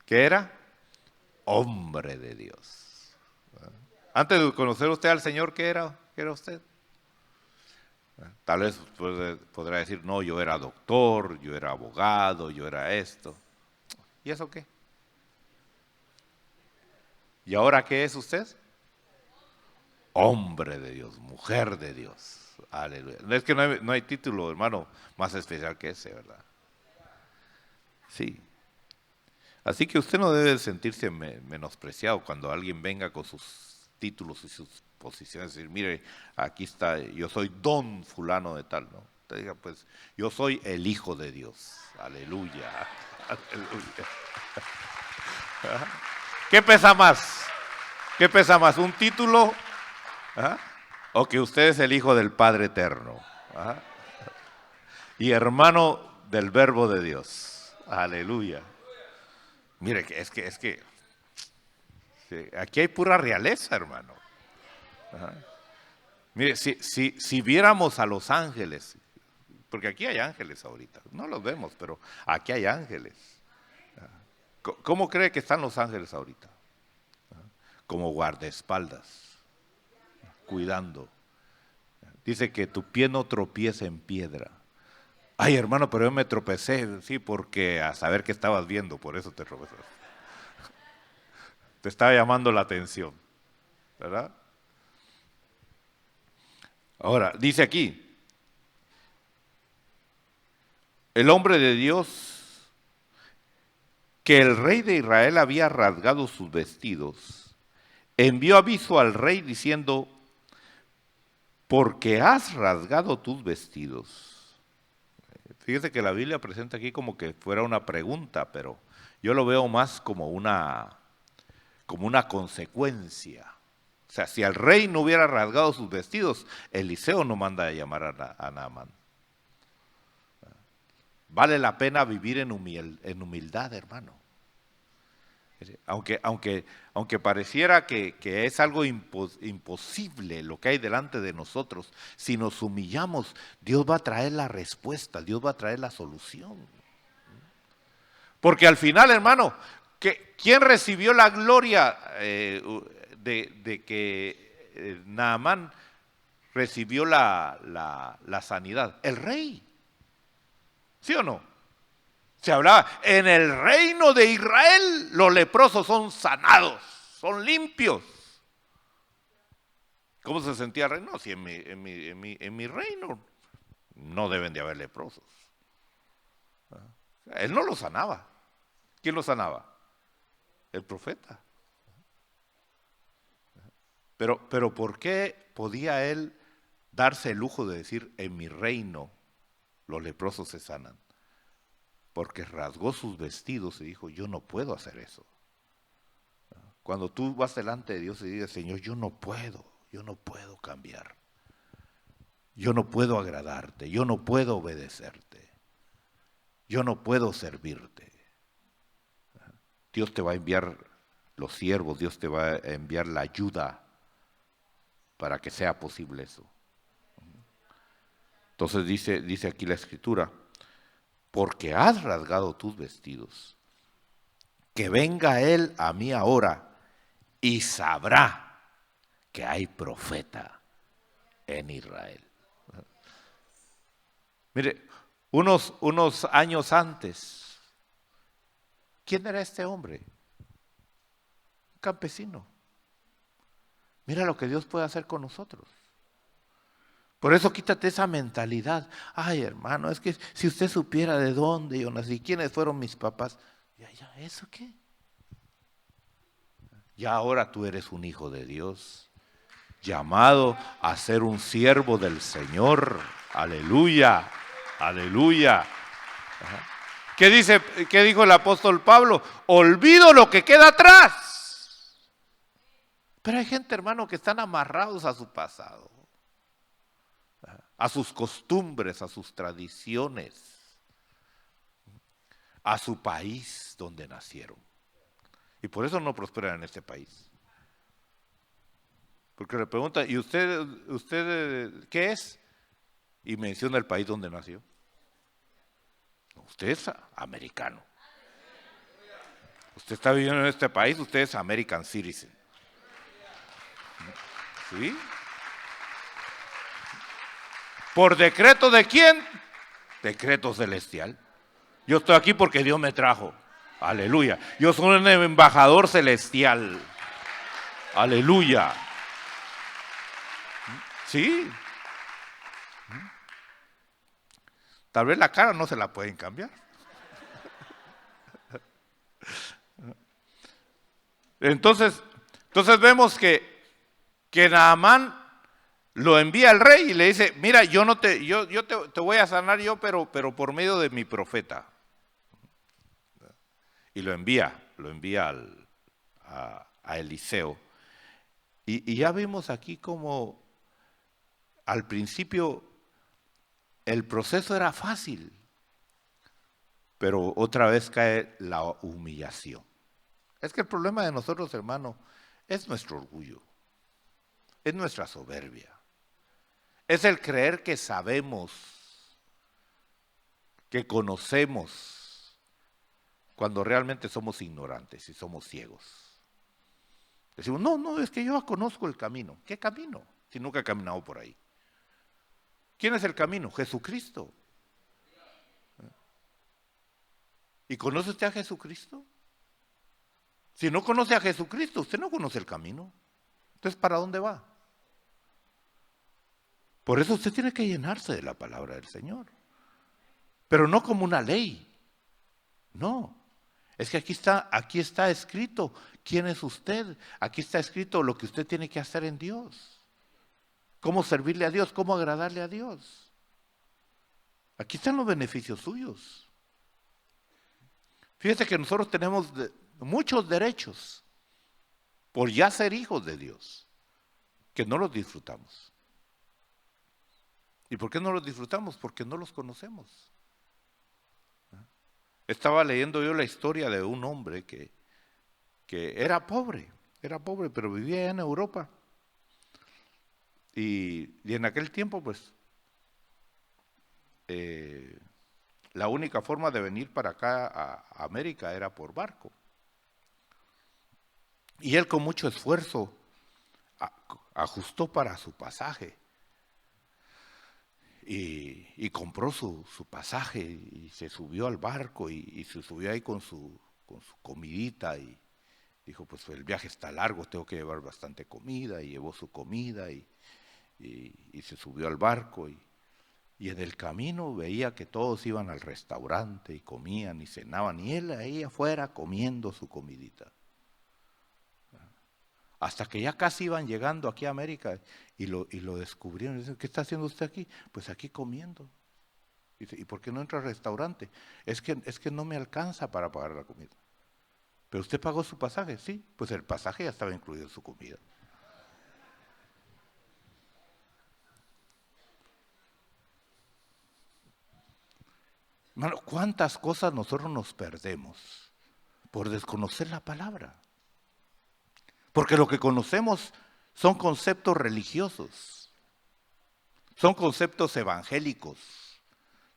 ¿Qué era? Hombre de Dios. Antes de conocer usted al Señor, ¿qué era usted? Tal vez podrá decir, no, yo era doctor, yo era abogado, yo era esto. ¿Y eso qué? ¿Y ahora qué es usted? Hombre de Dios, mujer de Dios. Aleluya. Es que no hay título, hermano, más especial que ese, ¿verdad? Sí. Así que usted no debe sentirse menospreciado cuando alguien venga con sus títulos y sus posiciones, decir, mire, aquí está, yo soy don fulano de tal, ¿no? Usted diga, pues, yo soy el Hijo de Dios. Aleluya. Aleluya. ¿Qué pesa más? ¿Qué pesa más? ¿Un título? ¿Ah? ¿O que usted es el Hijo del Padre Eterno? ¿Ah? Y hermano del Verbo de Dios. Aleluya. Mire, es que sí, aquí hay pura realeza, hermano. Ajá. Mire, si viéramos a los ángeles, porque aquí hay ángeles ahorita, no los vemos, pero aquí hay ángeles. ¿Cómo cree que están los ángeles ahorita? Como guardaespaldas, cuidando. Dice que tu pie no tropiece en piedra. Ay, hermano, pero yo me tropecé, sí, porque a saber qué estabas viendo, por eso te tropezaste. Te estaba llamando la atención, ¿verdad? Ahora, dice aquí, el hombre de Dios, que el rey de Israel había rasgado sus vestidos, envió aviso al rey diciendo, porque has rasgado tus vestidos. Fíjese que la Biblia presenta aquí como que fuera una pregunta, pero yo lo veo más como una consecuencia. O sea, si el rey no hubiera rasgado sus vestidos, Eliseo no manda a llamar a Naamán. Vale la pena vivir en humildad, hermano. Aunque pareciera que es algo imposible lo que hay delante de nosotros, si nos humillamos, Dios va a traer la respuesta, Dios va a traer la solución. Porque al final, hermano, ¿quién recibió la gloria de que Naamán recibió la sanidad? El rey. ¿Sí o no? Se hablaba, en el reino de Israel los leprosos son sanados, son limpios. ¿Cómo se sentía el rey? No, si en mi reino no deben de haber leprosos. Él no lo sanaba. ¿Quién lo sanaba? El profeta. Pero ¿por qué podía él darse el lujo de decir, en mi reino los leprosos se sanan? porque rasgó sus vestidos y dijo, yo no puedo hacer eso. Cuando tú vas delante de Dios y dices, Señor, yo no puedo cambiar. Yo no puedo agradarte, yo no puedo obedecerte, yo no puedo servirte. Dios te va a enviar los siervos, Dios te va a enviar la ayuda para que sea posible eso. Entonces dice aquí la Escritura, porque has rasgado tus vestidos, que venga Él a mí ahora y sabrá que hay profeta en Israel. Mire, unos años antes, ¿quién era este hombre? Un campesino. Mira lo que Dios puede hacer con nosotros. Por eso quítate esa mentalidad. Ay, hermano, es que si usted supiera de dónde yo nací, quiénes fueron mis papás. Ya, ¿eso qué? Ya ahora tú eres un hijo de Dios, llamado a ser un siervo del Señor. Aleluya, aleluya. Ajá. ¿Qué dijo el apóstol Pablo? Olvido lo que queda atrás. Pero hay gente, hermano, que están amarrados a su pasado, a sus costumbres, a sus tradiciones, a su país donde nacieron. Y por eso no prosperan en este país. Porque le preguntan, ¿y usted qué es? Y menciona el país donde nació. Usted es americano. Usted está viviendo en este país, usted es American Citizen. ¿Sí? ¿Por decreto de quién? Decreto celestial. Yo estoy aquí porque Dios me trajo. Aleluya. Yo soy un embajador celestial. Aleluya. Sí. Tal vez la cara no se la pueden cambiar. Entonces vemos que Naamán lo envía al rey y le dice, mira, yo te voy a sanar yo, pero por medio de mi profeta. Y lo envía a Eliseo. Y ya vimos aquí como al principio el proceso era fácil, pero otra vez cae la humillación. Es que el problema de nosotros, hermano, es nuestro orgullo, es nuestra soberbia, es el creer que sabemos, que conocemos, cuando realmente somos ignorantes y somos ciegos. Decimos, no, es que yo conozco el camino. ¿Qué camino? Si nunca he caminado por ahí. ¿Quién es el camino? Jesucristo. ¿Y conoce usted a Jesucristo? Si no conoce a Jesucristo, usted no conoce el camino. Entonces, ¿para dónde va? Por eso usted tiene que llenarse de la palabra del Señor. Pero no como una ley. No. Es que aquí está escrito quién es usted. Aquí está escrito lo que usted tiene que hacer en Dios. Cómo servirle a Dios, cómo agradarle a Dios. Aquí están los beneficios suyos. Fíjese que nosotros tenemos muchos derechos por ya ser hijos de Dios, que no los disfrutamos. ¿Y por qué no los disfrutamos? Porque no los conocemos. Estaba leyendo yo la historia de un hombre que era pobre, pero vivía en Europa. Y en aquel tiempo, pues, la única forma de venir para acá a América era por barco. Y él con mucho esfuerzo ajustó para su pasaje. Y compró su pasaje y se subió al barco y se subió ahí con su comidita y dijo, pues el viaje está largo, tengo que llevar bastante comida, y llevó su comida y se subió al barco y en el camino veía que todos iban al restaurante y comían y cenaban y él ahí afuera comiendo su comidita. Hasta que ya casi iban llegando aquí a América y lo descubrieron. Dicen, ¿qué está haciendo usted aquí? Pues aquí comiendo. Dice, ¿y por qué no entra al restaurante? Es que no me alcanza para pagar la comida. ¿Pero usted pagó su pasaje? Sí, pues el pasaje ya estaba incluido en su comida. Hermano, ¿cuántas cosas nosotros nos perdemos por desconocer la palabra? Porque lo que conocemos son conceptos religiosos, son conceptos evangélicos,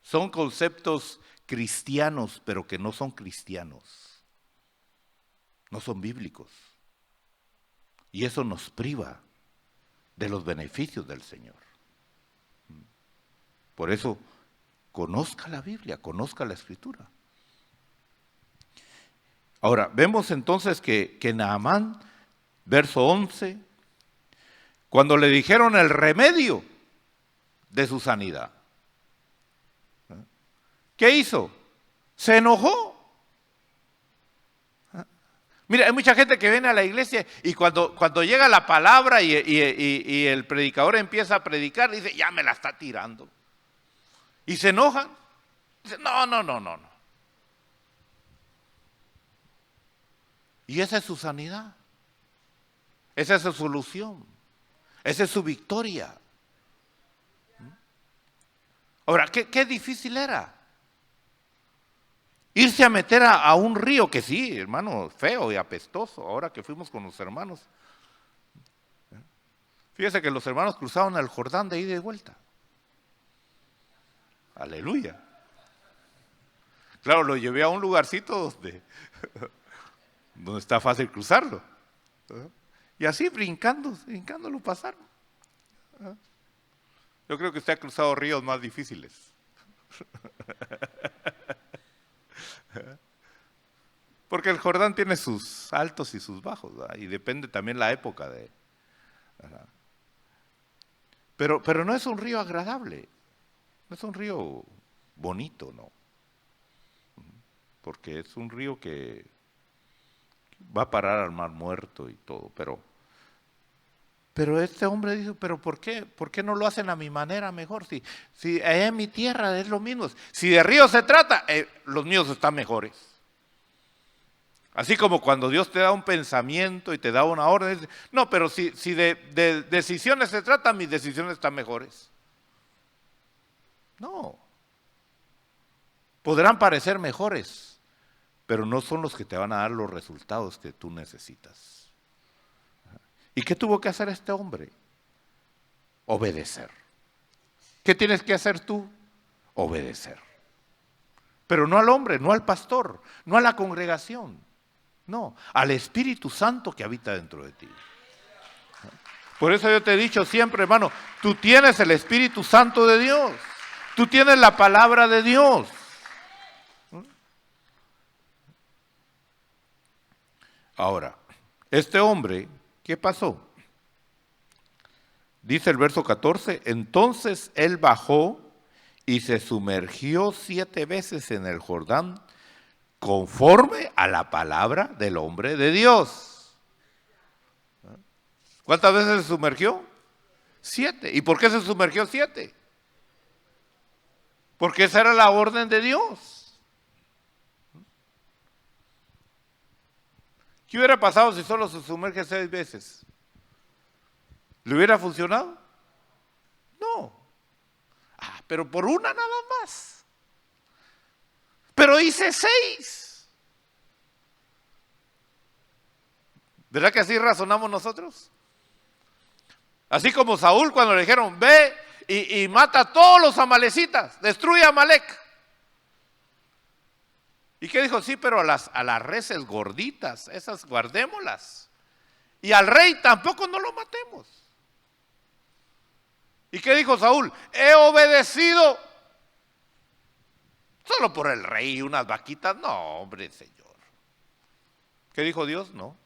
son conceptos cristianos, pero que no son cristianos, no son bíblicos. Y eso nos priva de los beneficios del Señor. Por eso, conozca la Biblia, conozca la Escritura. Ahora, vemos entonces que Naamán, verso 11, cuando le dijeron el remedio de su sanidad, ¿qué hizo? Se enojó. Mira, hay mucha gente que viene a la iglesia y cuando llega la palabra y el predicador empieza a predicar, dice, ya me la está tirando. Y se enojan. Dice, no. Y esa es su sanidad. Esa es su solución. Esa es su victoria. Ahora, qué difícil era. Irse a meter a un río que sí, hermano, feo y apestoso, ahora que fuimos con los hermanos. Fíjese que los hermanos cruzaron el Jordán de ida y de vuelta. Aleluya. Claro, lo llevé a un lugarcito donde está fácil cruzarlo. Y así brincando lo pasaron. Yo creo que usted ha cruzado ríos más difíciles. Porque el Jordán tiene sus altos y sus bajos, ¿verdad? Y depende también la época de. ¿Verdad? Pero no es un río agradable, no es un río bonito, no. Porque es un río que va a parar al mar muerto y todo, pero este hombre dijo, ¿pero por qué? ¿Por qué no lo hacen a mi manera mejor? Si allá en mi tierra es lo mismo. Si de río se trata, los míos están mejores. Así como cuando Dios te da un pensamiento y te da una orden, no, pero si de decisiones se trata, mis decisiones están mejores. No. Podrán parecer mejores, pero no son los que te van a dar los resultados que tú necesitas. ¿Y qué tuvo que hacer este hombre? Obedecer. ¿Qué tienes que hacer tú? Obedecer. Pero no al hombre, no al pastor, no a la congregación, no, al Espíritu Santo que habita dentro de ti. Por eso yo te he dicho siempre, hermano, tú tienes el Espíritu Santo de Dios, tú tienes la palabra de Dios. Ahora, este hombre, ¿qué pasó? Dice el verso 14, entonces él bajó y se sumergió 7 veces en el Jordán, conforme a la palabra del hombre de Dios. ¿Cuántas veces se sumergió? 7. ¿Y por qué se sumergió 7? Porque esa era la orden de Dios. ¿Qué hubiera pasado si solo se sumerge 6 veces? ¿Le hubiera funcionado? No. Pero por una nada más. Pero hice 6. ¿Verdad que así razonamos nosotros? Así como Saúl cuando le dijeron, ve y mata a todos los amalecitas, destruye a Amalec. ¿Y qué dijo? Sí, pero a las reses gorditas, esas guardémoslas. Y al rey tampoco no lo matemos. ¿Y qué dijo Saúl? He obedecido solo por el rey y unas vaquitas. No, hombre, Señor. ¿Qué dijo Dios? No.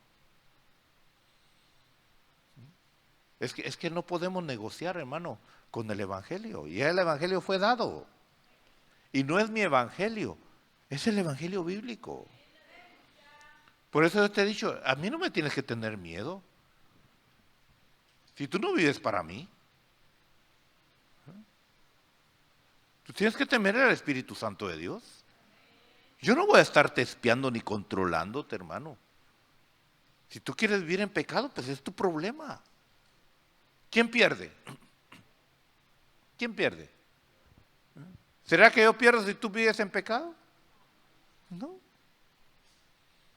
Es que no podemos negociar, hermano, con el evangelio. Y el evangelio fue dado. Y no es mi evangelio, es el evangelio bíblico. Por eso yo te he dicho, a mí no me tienes que tener miedo. Si tú no vives para mí. Tú tienes que temer al Espíritu Santo de Dios. Yo no voy a estarte espiando ni controlándote, hermano. Si tú quieres vivir en pecado, pues es tu problema. ¿Quién pierde? ¿Quién pierde? ¿Será que yo pierdo si tú vives en pecado? No.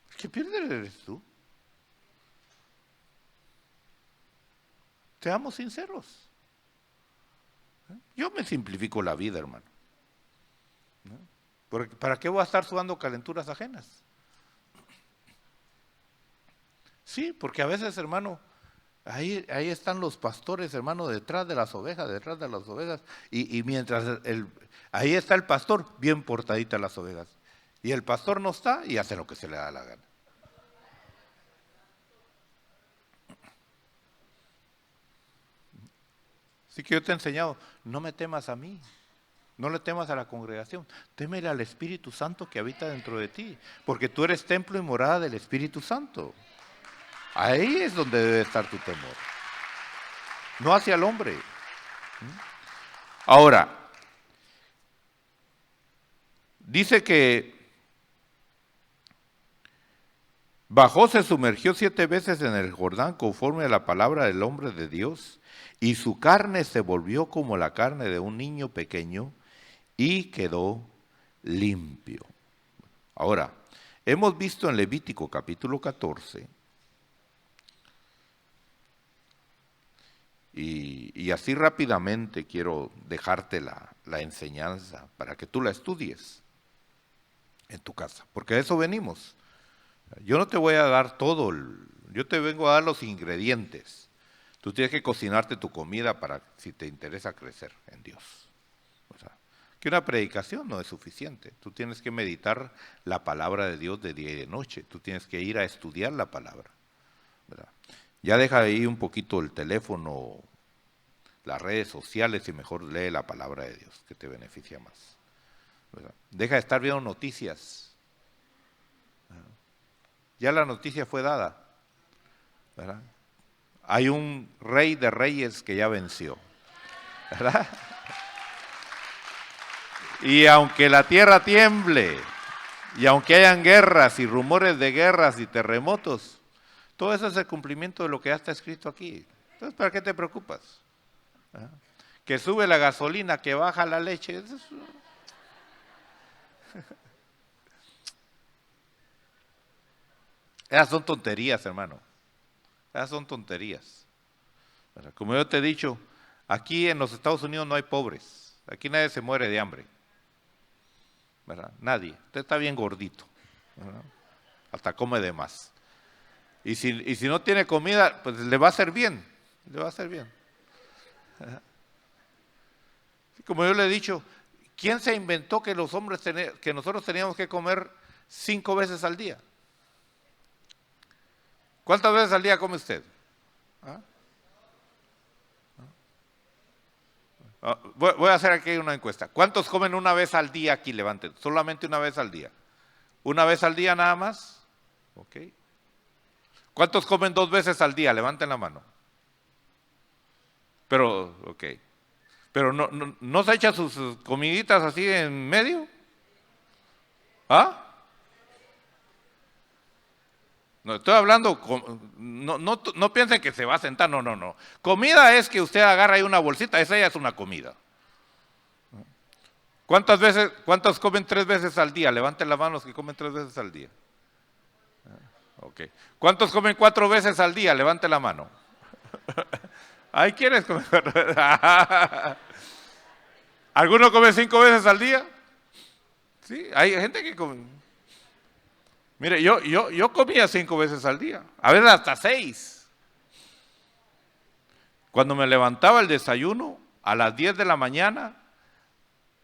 El que pierde eres tú. Seamos sinceros. Yo me simplifico la vida, hermano. ¿Para qué voy a estar sudando calenturas ajenas? Sí, porque a veces, hermano, ahí están los pastores, hermano, detrás de las ovejas, y mientras ahí está el pastor, bien portadita las ovejas. Y el pastor no está y hace lo que se le da la gana. Así que yo te he enseñado, no me temas a mí, no le temas a la congregación, témele al Espíritu Santo que habita dentro de ti, porque tú eres templo y morada del Espíritu Santo. Ahí es donde debe estar tu temor, no hacia el hombre. Ahora, dice que bajó, se sumergió 7 veces en el Jordán conforme a la palabra del hombre de Dios, y su carne se volvió como la carne de un niño pequeño y quedó limpio. Ahora, hemos visto en Levítico capítulo 14, y así rápidamente quiero dejarte la enseñanza para que tú la estudies en tu casa, porque a eso venimos. Yo no te voy a dar todo, yo te vengo a dar los ingredientes. Tú tienes que cocinarte tu comida para si te interesa crecer en Dios. O sea, que una predicación no es suficiente. Tú tienes que meditar la palabra de Dios de día y de noche. Tú tienes que ir a estudiar la palabra, ¿verdad? Ya deja ahí un poquito el teléfono, las redes sociales y mejor lee la palabra de Dios, que te beneficia más, ¿verdad? Deja de estar viendo noticias. Ya la noticia fue dada, ¿verdad? Hay un rey de reyes que ya venció, ¿verdad? Y aunque la tierra tiemble, y aunque hayan guerras y rumores de guerras y terremotos, todo eso es el cumplimiento de lo que ya está escrito aquí. Entonces, ¿para qué te preocupas? ¿Ah? Que sube la gasolina, que baja la leche. Eso es... Esas son tonterías, hermano. Esas son tonterías. Como yo te he dicho, aquí en los Estados Unidos no hay pobres. Aquí nadie se muere de hambre, ¿verdad? Nadie. Usted está bien gordito, ¿verdad? Hasta come de más. Y si no tiene comida, pues le va a hacer bien. Le va a hacer bien. Como yo le he dicho, ¿quién se inventó que los hombres que nosotros teníamos que comer 5 veces al día? ¿Cuántas veces al día come usted? Voy a hacer aquí una encuesta. ¿Cuántos comen una vez al día aquí? Levanten. Solamente una vez al día. ¿Una vez al día nada más? Ok. ¿Cuántos comen 2 veces al día? Levanten la mano. Pero, ok. Pero no se echan sus comiditas así en medio. ¿Ah? No, estoy hablando, no piensen que se va a sentar, no. Comida es que usted agarra ahí una bolsita, esa ya es una comida. ¿Cuántos comen 3 veces al día? Levanten la mano los que comen 3 veces al día. Okay. ¿Cuántos comen 4 veces al día? Levante la mano. ¿Ahí quieres comer 4 veces? ¿Alguno come 5 veces al día? Sí, hay gente que come. Mire, yo comía 5 veces al día, a veces hasta 6. Cuando me levantaba el desayuno, a las 10 de la mañana,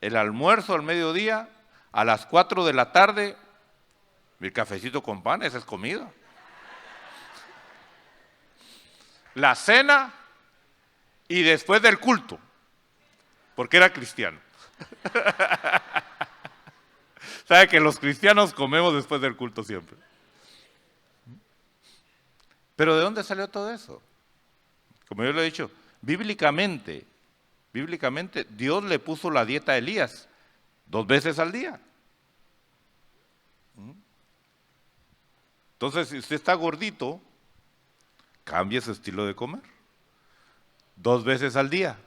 el almuerzo al mediodía, a las 4 de la tarde, mi cafecito con pan, esa es comida. La cena y después del culto, porque era cristiano. Sabe que los cristianos comemos después del culto siempre. Pero ¿de dónde salió todo eso? Como yo lo he dicho, bíblicamente bíblicamente, Dios le puso la dieta a Elías 2 veces al día. Entonces, si usted está gordito, cambie su estilo de comer. 2 veces al día.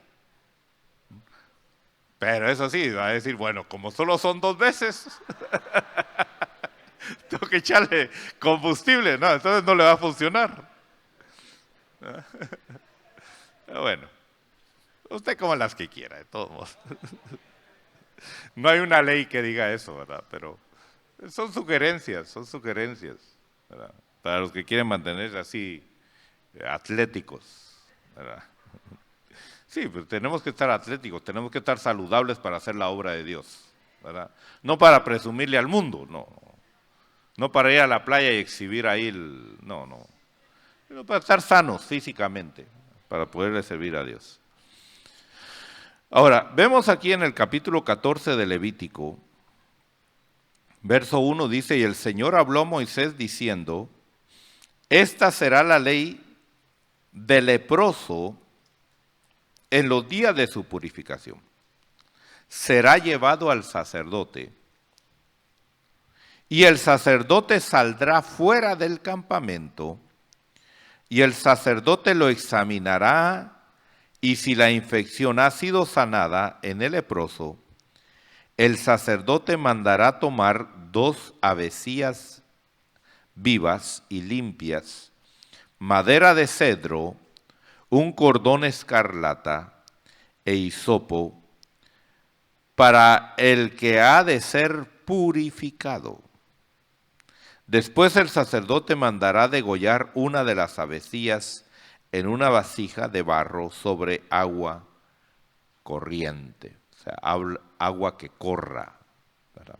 Pero eso sí, va a decir, bueno, como solo son 2 veces, tengo que echarle combustible, no, entonces no le va a funcionar. Bueno, usted como las que quiera, de todos modos. No hay una ley que diga eso, ¿verdad? Pero son sugerencias, ¿verdad? Para los que quieren mantenerse así atléticos, ¿verdad? Sí, pues tenemos que estar atléticos, tenemos que estar saludables para hacer la obra de Dios, ¿verdad? No para presumirle al mundo, no para ir a la playa y exhibir ahí no, sino para estar sanos físicamente, para poderle servir a Dios. Ahora, vemos aquí en el capítulo 14 de Levítico, verso 1 dice, y el Señor habló a Moisés diciendo, esta será la ley del leproso en los días de su purificación. Será llevado al sacerdote, y el sacerdote saldrá fuera del campamento, y el sacerdote lo examinará, y si la infección ha sido sanada en el leproso, el sacerdote mandará tomar 2 avecillas vivas y limpias, madera de cedro, un cordón escarlata e hisopo, para el que ha de ser purificado. Después el sacerdote mandará degollar una de las avecillas en una vasija de barro sobre agua corriente, o sea, agua que corra, ¿verdad?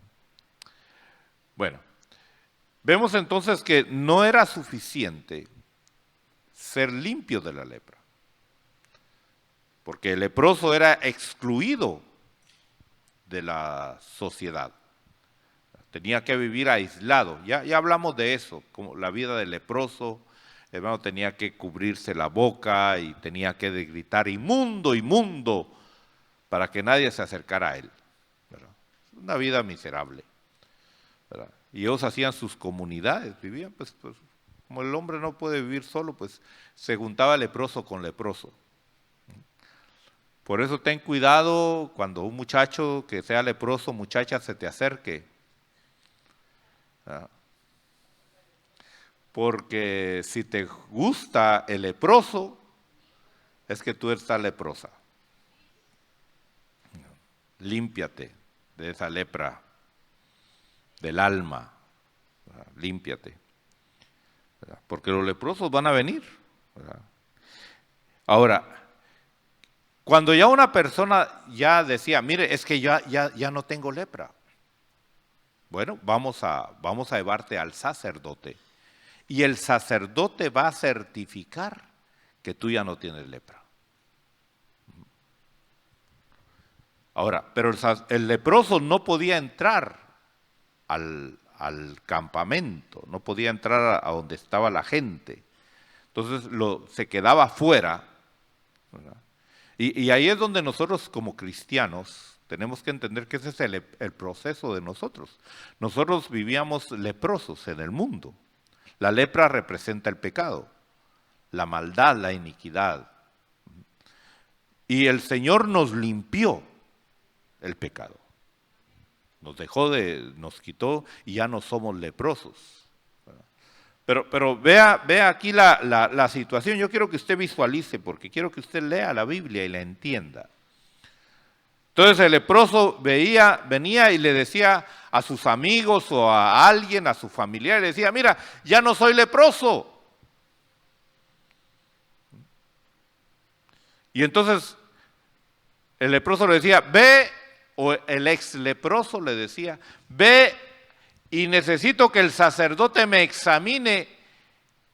Bueno, vemos entonces que no era suficiente ser limpio de la lepra, porque el leproso era excluido de la sociedad. Tenía que vivir aislado. Ya hablamos de eso, como la vida del leproso, hermano, tenía que cubrirse la boca y tenía que gritar inmundo, inmundo, para que nadie se acercara a él, ¿verdad? Una vida miserable, ¿verdad? Y ellos hacían sus comunidades, vivían, pues como el hombre no puede vivir solo, pues se juntaba leproso con leproso. Por eso ten cuidado cuando un muchacho que sea leproso, muchacha, se te acerque. Porque si te gusta el leproso, es que tú estás leprosa. Límpiate de esa lepra del alma, ¿verdad? Límpiate, ¿verdad? Porque los leprosos van a venir, ¿verdad? Ahora, cuando ya una persona ya decía, mire, es que ya no tengo lepra. Bueno, vamos a llevarte al sacerdote. Y el sacerdote va a certificar que tú ya no tienes lepra. Ahora, pero el leproso no podía entrar al campamento, no podía entrar a donde estaba la gente. Entonces se quedaba afuera, ¿verdad? Y ahí es donde nosotros como cristianos tenemos que entender que ese es el proceso de nosotros. Nosotros vivíamos leprosos en el mundo. La lepra representa el pecado, la maldad, la iniquidad. Y el Señor nos limpió el pecado. Nos quitó y ya no somos leprosos. Pero vea aquí la situación. Yo quiero que usted visualice, porque quiero que usted lea la Biblia y la entienda. Entonces el leproso venía y le decía a sus amigos o a alguien, a su familiar, le decía, mira, ya no soy leproso. Y entonces el leproso le decía, ve, o el ex leproso le decía, ve y necesito que el sacerdote me examine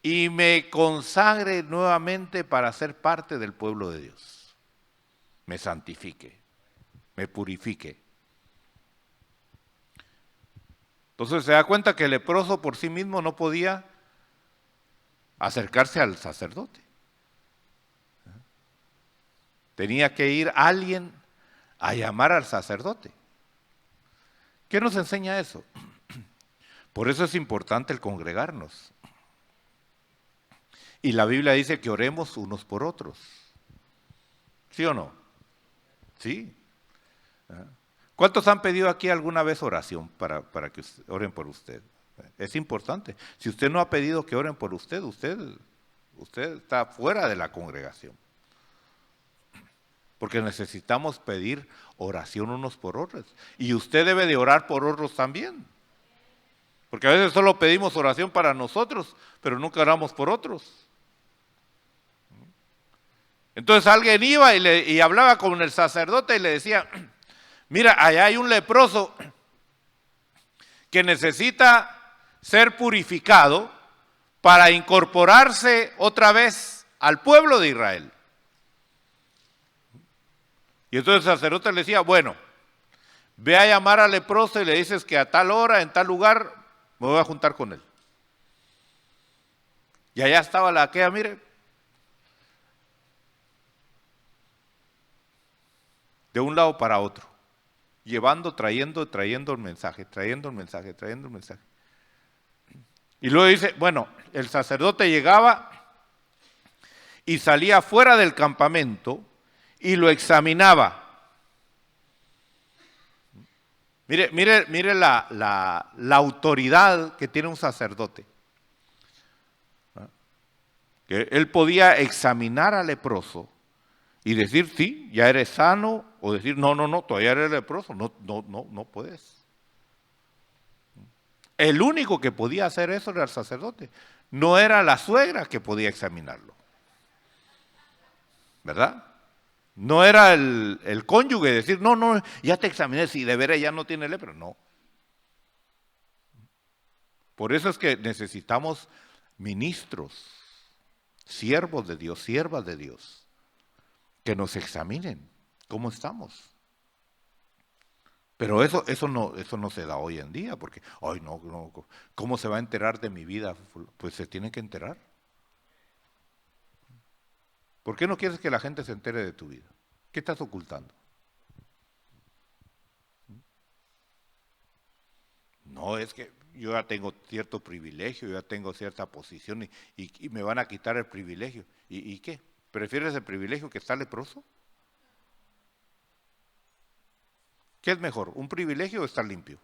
y me consagre nuevamente para ser parte del pueblo de Dios. Me santifique, me purifique. Entonces se da cuenta que el leproso por sí mismo no podía acercarse al sacerdote. Tenía que ir alguien a llamar al sacerdote. ¿Qué nos enseña eso? Por eso es importante el congregarnos. Y la Biblia dice que oremos unos por otros. ¿Sí o no? Sí. ¿Cuántos han pedido aquí alguna vez oración para que oren por usted? Es importante. Si usted no ha pedido que oren por usted, usted está fuera de la congregación. Porque necesitamos pedir oración unos por otros. Y usted debe de orar por otros también. Porque a veces solo pedimos oración para nosotros, pero nunca oramos por otros. Entonces alguien iba y hablaba con el sacerdote y le decía, mira, allá hay un leproso que necesita ser purificado para incorporarse otra vez al pueblo de Israel. Y entonces el sacerdote le decía, bueno, ve a llamar al leproso y le dices que a tal hora, en tal lugar, me voy a juntar con él. Y allá estaba la aquella, mire, de un lado para otro, llevando, trayendo el mensaje, trayendo el mensaje. Y luego dice, bueno, el sacerdote llegaba y salía fuera del campamento y lo examinaba. Mire la autoridad que tiene un sacerdote. Que él podía examinar al leproso y decir, sí, ya eres sano, o decir, no, todavía eres leproso, no puedes. El único que podía hacer eso era el sacerdote, no era la suegra que podía examinarlo. ¿Verdad? No era el cónyuge decir, no, ya te examiné, si de veras ya no tiene lepra, no. Por eso es que necesitamos ministros, siervos de Dios, siervas de Dios, que nos examinen cómo estamos. Pero eso no se da hoy en día, porque, ay no, ¿cómo se va a enterar de mi vida? Pues se tiene que enterar. ¿Por qué no quieres que la gente se entere de tu vida? ¿Qué estás ocultando? No, es que yo ya tengo cierto privilegio, yo ya tengo cierta posición y me van a quitar el privilegio. ¿Y qué? ¿Prefieres el privilegio que estar leproso? ¿Qué es mejor, un privilegio o estar limpio?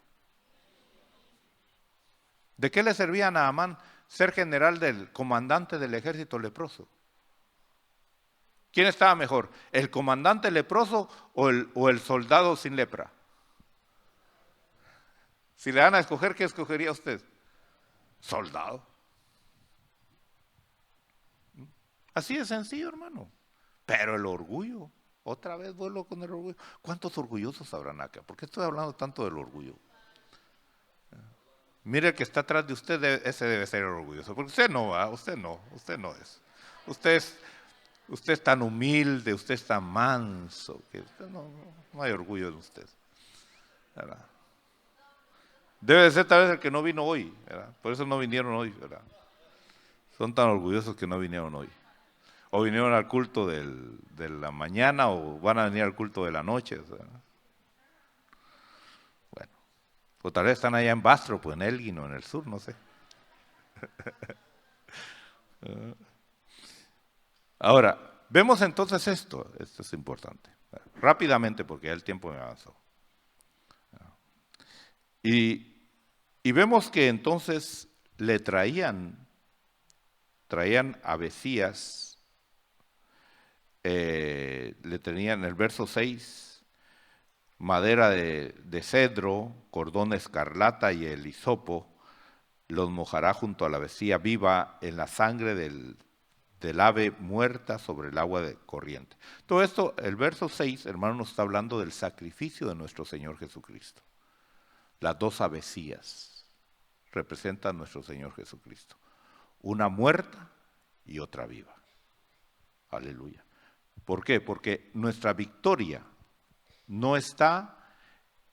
¿De qué le servía a Naamán ser general del comandante del ejército leproso? ¿Quién estaba mejor, el comandante leproso o el soldado sin lepra? Si le dan a escoger, ¿qué escogería usted? Soldado. Así de sencillo, hermano. Pero el orgullo, otra vez vuelvo con el orgullo. ¿Cuántos orgullosos habrán acá? ¿Por qué estoy hablando tanto del orgullo? Mire el que está atrás de usted, ese debe ser orgulloso. Porque usted no va, usted no es. Usted es tan humilde, usted es tan manso, que usted no hay orgullo en usted. ¿Verdad? Debe de ser tal vez el que no vino hoy, ¿verdad? Por eso no vinieron hoy, ¿verdad? Son tan orgullosos que no vinieron hoy. O vinieron al culto de la mañana o van a venir al culto de la noche, ¿verdad? Bueno, o tal vez están allá en Bastrop, en Elgin o en el sur, no sé. Ahora, vemos entonces esto es importante, rápidamente porque ya el tiempo me avanzó. Y vemos que entonces le traían a Abesías, le tenían en el verso 6, madera de cedro, cordón escarlata y el hisopo, los mojará junto a la Abesía viva en la sangre del ave muerta sobre el agua de corriente. Todo esto, el verso 6, hermano, nos está hablando del sacrificio de nuestro Señor Jesucristo. Las dos Abesías representan a nuestro Señor Jesucristo. Una muerta y otra viva. Aleluya. ¿Por qué? Porque nuestra victoria no está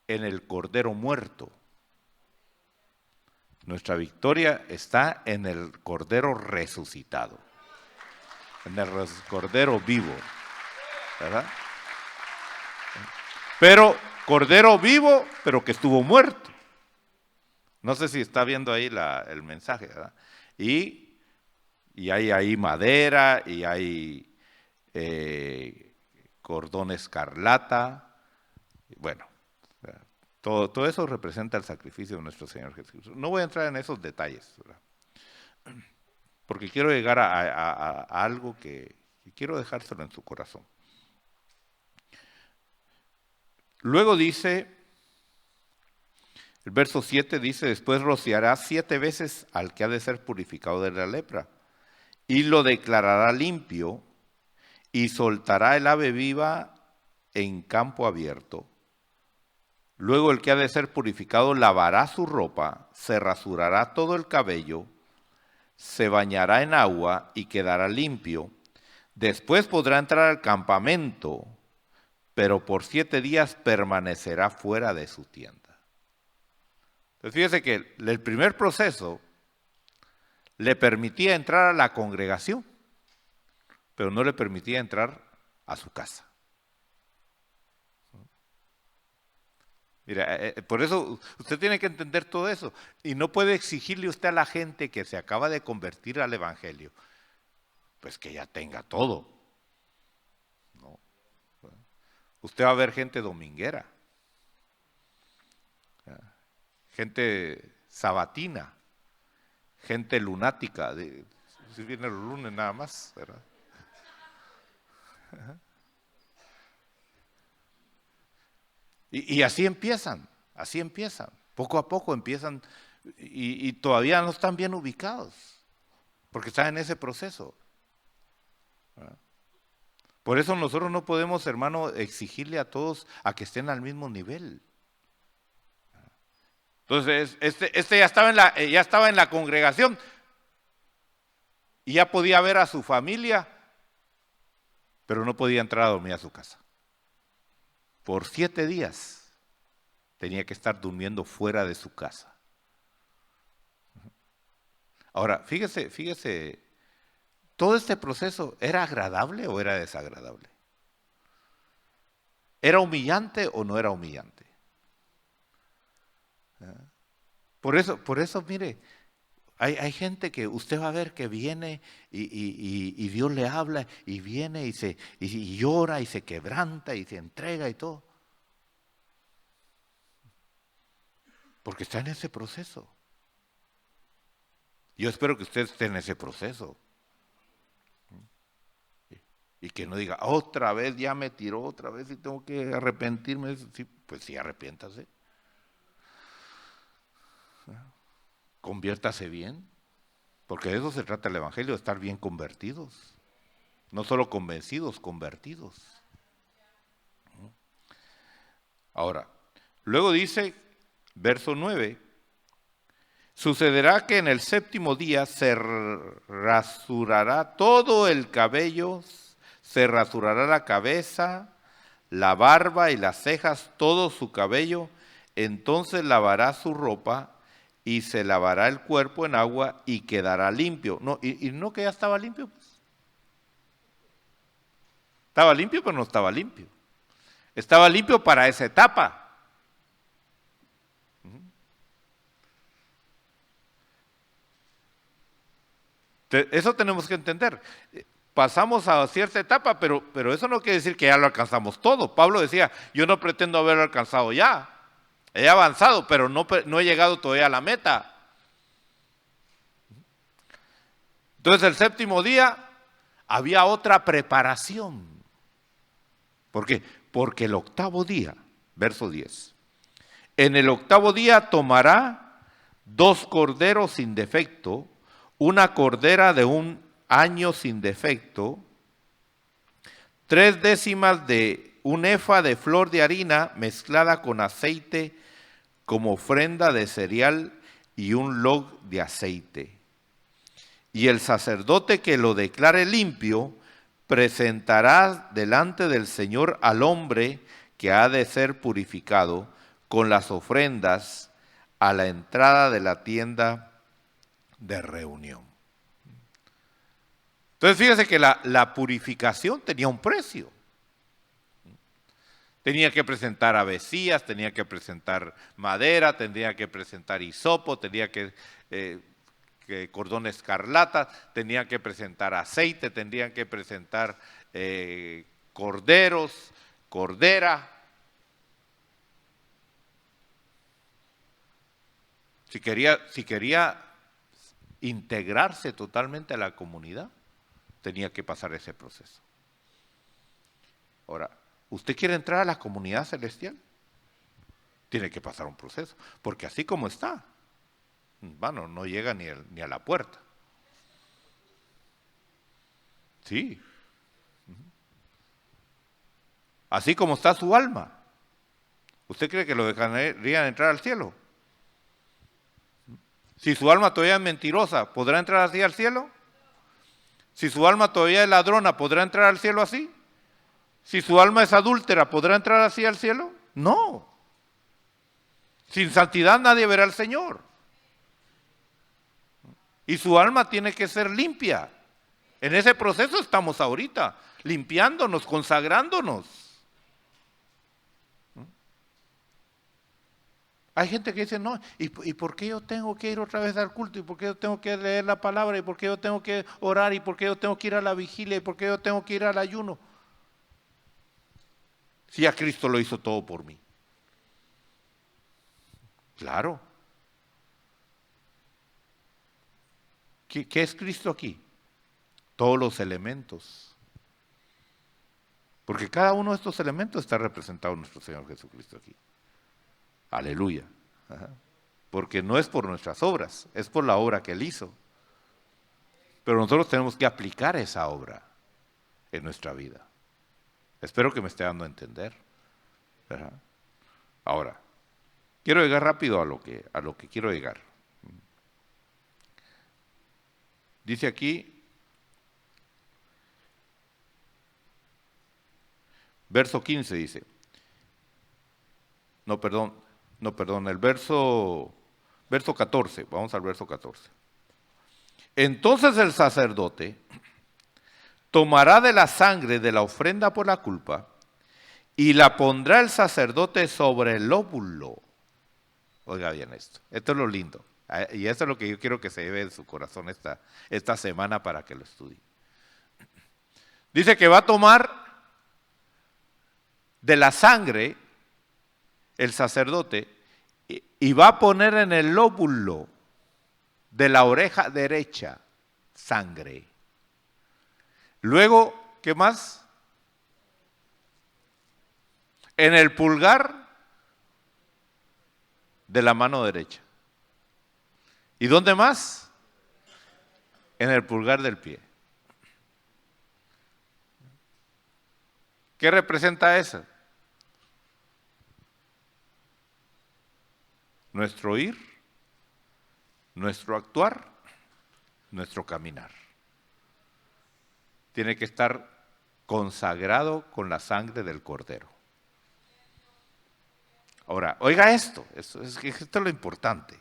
en el cordero muerto. Nuestra victoria está en el cordero resucitado. En el cordero vivo. ¿verdad? Pero cordero vivo, pero que estuvo muerto. No sé si está viendo ahí el mensaje, ¿verdad? Y hay ahí madera, y hay cordón escarlata. Bueno, todo eso representa el sacrificio de nuestro Señor Jesucristo. No voy a entrar en esos detalles, ¿verdad? Porque quiero llegar a algo que quiero dejárselo en su corazón. Luego dice, el verso 7 dice, después rociará 7 veces al que ha de ser purificado de la lepra, y lo declarará limpio, y soltará el ave viva en campo abierto. Luego el que ha de ser purificado lavará su ropa, se rasurará todo el cabello, se bañará en agua y quedará limpio. Después podrá entrar al campamento, pero por 7 días permanecerá fuera de su tienda. Entonces fíjese que el primer proceso le permitía entrar a la congregación, pero no le permitía entrar a su casa. Mira, por eso usted tiene que entender todo eso. Y no puede exigirle usted a la gente que se acaba de convertir al Evangelio, pues que ya tenga todo. No. Usted va a ver gente dominguera, gente sabatina, gente lunática, si viene los lunes nada más, ¿verdad? Y así empiezan, poco a poco empiezan y todavía no están bien ubicados, porque están en ese proceso. ¿Verdad? Por eso nosotros no podemos, hermano, exigirle a todos a que estén al mismo nivel. Entonces, este ya estaba en la congregación y ya podía ver a su familia, pero no podía entrar a dormir a su casa. Por 7 días tenía que estar durmiendo fuera de su casa. Ahora, fíjese, ¿todo este proceso era agradable o era desagradable? ¿Era humillante o no era humillante? Por eso, mire, hay gente que usted va a ver que viene y Dios le habla y viene y llora y se quebranta y se entrega y todo. Porque está en ese proceso. Yo espero que usted esté en ese proceso. Y que no diga, otra vez ya me tiró, otra vez y tengo que arrepentirme. Sí, pues sí, arrepiéntase. Conviértase bien. Porque de eso se trata el Evangelio, de estar bien convertidos. No solo convencidos, convertidos. Ahora, luego dice, verso 9, sucederá que en el 7º día se rasurará todo el cabello, se rasurará la cabeza, la barba y las cejas, todo su cabello, entonces lavará su ropa y se lavará el cuerpo en agua y quedará limpio. No, y no que ya estaba limpio, pues. Estaba limpio, pero no estaba limpio. Estaba limpio para esa etapa. Eso tenemos que entender. Pasamos a cierta etapa, pero eso no quiere decir que ya lo alcanzamos todo. Pablo decía, yo no pretendo haberlo alcanzado ya. He avanzado, pero no he llegado todavía a la meta. Entonces el 7º día había otra preparación. ¿Por qué? Porque el 8º día, verso 10, en el 8º día tomará 2 corderos sin defecto, una cordera de 1 año sin defecto, 3 décimas de 1 efa de flor de harina mezclada con aceite como ofrenda de cereal y 1 log de aceite. Y el sacerdote que lo declare limpio presentará delante del Señor al hombre que ha de ser purificado con las ofrendas a la entrada de la tienda de reunión. Entonces fíjese que la purificación tenía un precio. Tenía que presentar avecías, tenía que presentar madera, tenía que presentar hisopo, tenía que cordón escarlata, tenía que presentar aceite, tenía que presentar corderos, cordera. Si quería integrarse totalmente a la comunidad, tenía que pasar ese proceso. Ahora, ¿usted quiere entrar a la comunidad celestial? Tiene que pasar un proceso, porque así como está, bueno, no llega ni a la puerta. Sí. Así como está su alma. ¿Usted cree que lo dejarían entrar al cielo? Si su alma todavía es mentirosa, ¿podrá entrar así al cielo? Si su alma todavía es ladrona, ¿podrá entrar al cielo así? Si su alma es adúltera, ¿podrá entrar así al cielo? No. Sin santidad nadie verá al Señor. Y su alma tiene que ser limpia. En ese proceso estamos ahorita, limpiándonos, consagrándonos. Hay gente que dice, no, ¿y por qué yo tengo que ir otra vez al culto? ¿Y por qué yo tengo que leer la palabra? ¿Y por qué yo tengo que orar? ¿Y por qué yo tengo que ir a la vigilia? ¿Y por qué yo tengo que ir al ayuno? Si a Cristo lo hizo todo por mí. Claro. ¿Qué es Cristo aquí? Todos los elementos. Porque cada uno de estos elementos está representado en nuestro Señor Jesucristo aquí. Aleluya. Ajá. Porque no es por nuestras obras, es por la obra que Él hizo. Pero nosotros tenemos que aplicar esa obra en nuestra vida. Espero que me esté dando a entender. Ajá. Ahora, quiero llegar rápido a lo que quiero llegar. Dice aquí, verso 15 dice, el verso 14, vamos al verso 14. Entonces el sacerdote tomará de la sangre de la ofrenda por la culpa y la pondrá el sacerdote sobre el lóbulo. Oiga bien esto es lo lindo. Y eso es lo que yo quiero que se lleve en su corazón esta semana para que lo estudie. Dice que va a tomar de la sangre el sacerdote y va a poner en el lóbulo de la oreja derecha sangre. Luego, ¿qué más? En el pulgar de la mano derecha. ¿Y dónde más? En el pulgar del pie. ¿Qué representa eso? Nuestro ir, nuestro actuar, nuestro caminar. Tiene que estar consagrado con la sangre del Cordero. Ahora, oiga esto es lo importante.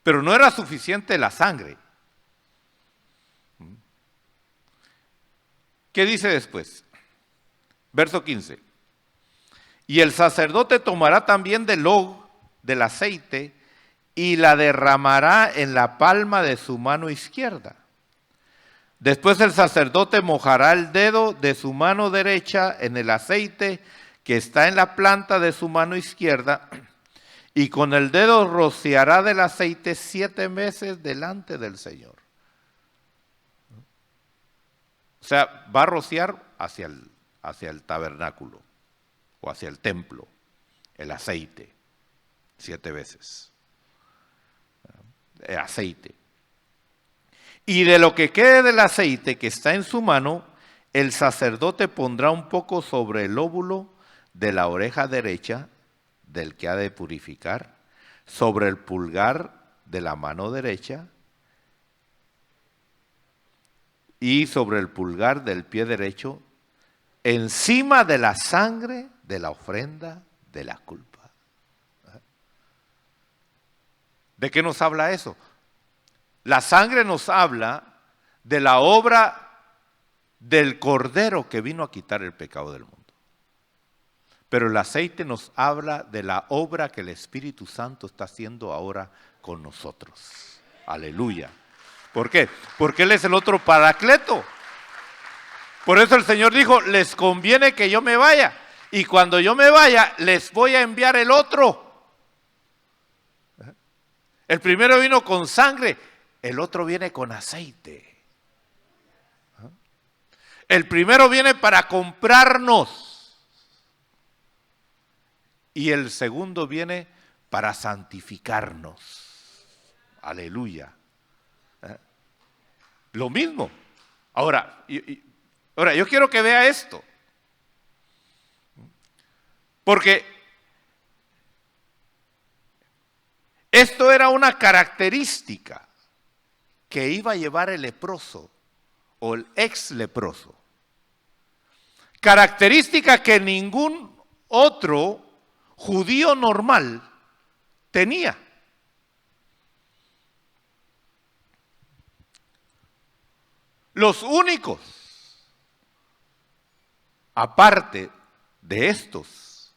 Pero no era suficiente la sangre. ¿Qué dice después? Verso 15. Y el sacerdote tomará también del aceite y la derramará en la palma de su mano izquierda. Después el sacerdote mojará el dedo de su mano derecha en el aceite que está en la planta de su mano izquierda y con el dedo rociará del aceite 7 veces delante del Señor. O sea, va a rociar hacia el tabernáculo o hacia el templo el aceite 7 veces. El aceite. Y de lo que quede del aceite que está en su mano, el sacerdote pondrá un poco sobre el lóbulo de la oreja derecha del que ha de purificar, sobre el pulgar de la mano derecha y sobre el pulgar del pie derecho, encima de la sangre de la ofrenda de la culpa. ¿De qué nos habla eso? La sangre nos habla de la obra del Cordero que vino a quitar el pecado del mundo. Pero el aceite nos habla de la obra que el Espíritu Santo está haciendo ahora con nosotros. Aleluya. ¿Por qué? Porque Él es el otro paracleto. Por eso el Señor dijo, les conviene que yo me vaya. Y cuando yo me vaya, les voy a enviar el otro. El primero vino con sangre, el otro viene con aceite. El primero viene para comprarnos. Y el segundo viene para santificarnos. Aleluya. Lo mismo. Ahora, yo quiero que vea esto. Porque esto era una característica que iba a llevar el leproso o el ex leproso. Característica que ningún otro judío normal tenía. Los únicos, aparte de estos,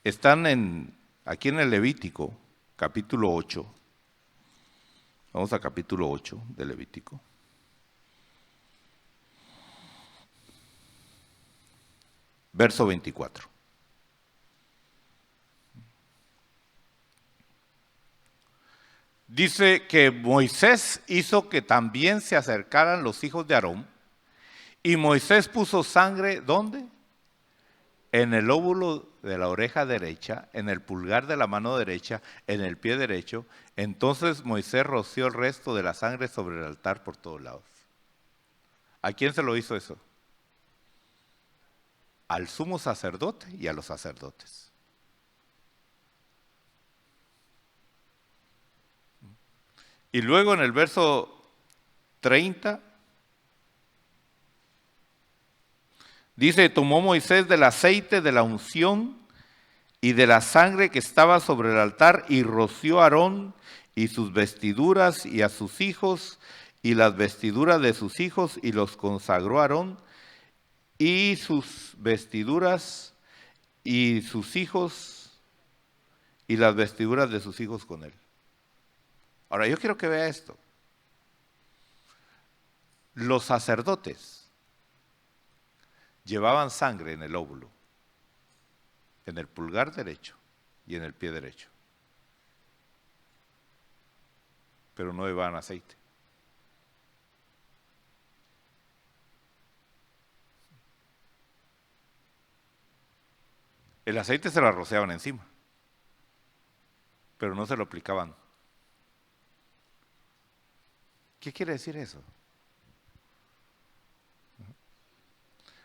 están aquí en el Levítico, capítulo 8. Vamos a capítulo 8 de Levítico. Verso 24. Dice que Moisés hizo que también se acercaran los hijos de Aarón, y Moisés puso sangre, ¿dónde? En el lóbulo de la oreja derecha, en el pulgar de la mano derecha, en el pie derecho. Entonces Moisés roció el resto de la sangre sobre el altar por todos lados. ¿A quién se lo hizo eso? Al sumo sacerdote y a los sacerdotes. Y luego en el verso 30, dice, tomó Moisés del aceite de la unción y de la sangre que estaba sobre el altar y roció a Aarón y sus vestiduras y a sus hijos y las vestiduras de sus hijos y los consagró a Aarón y sus vestiduras y sus hijos y las vestiduras de sus hijos con él. Ahora yo quiero que vea esto. Los sacerdotes llevaban sangre en el óvulo, en el pulgar derecho y en el pie derecho, pero no llevaban aceite. El aceite se lo rociaban encima, pero no se lo aplicaban. ¿Qué quiere decir eso?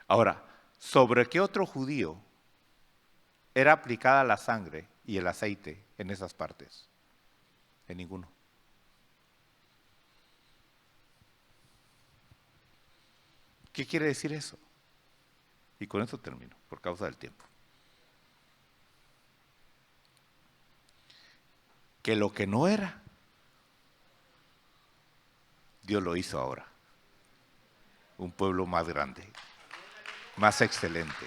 Ahora, ¿sobre qué otro judío era aplicada la sangre y el aceite en esas partes? En ninguno. ¿Qué quiere decir eso? Y con eso termino, por causa del tiempo. Que lo que no era, Dios lo hizo ahora. Un pueblo más grande, más excelente.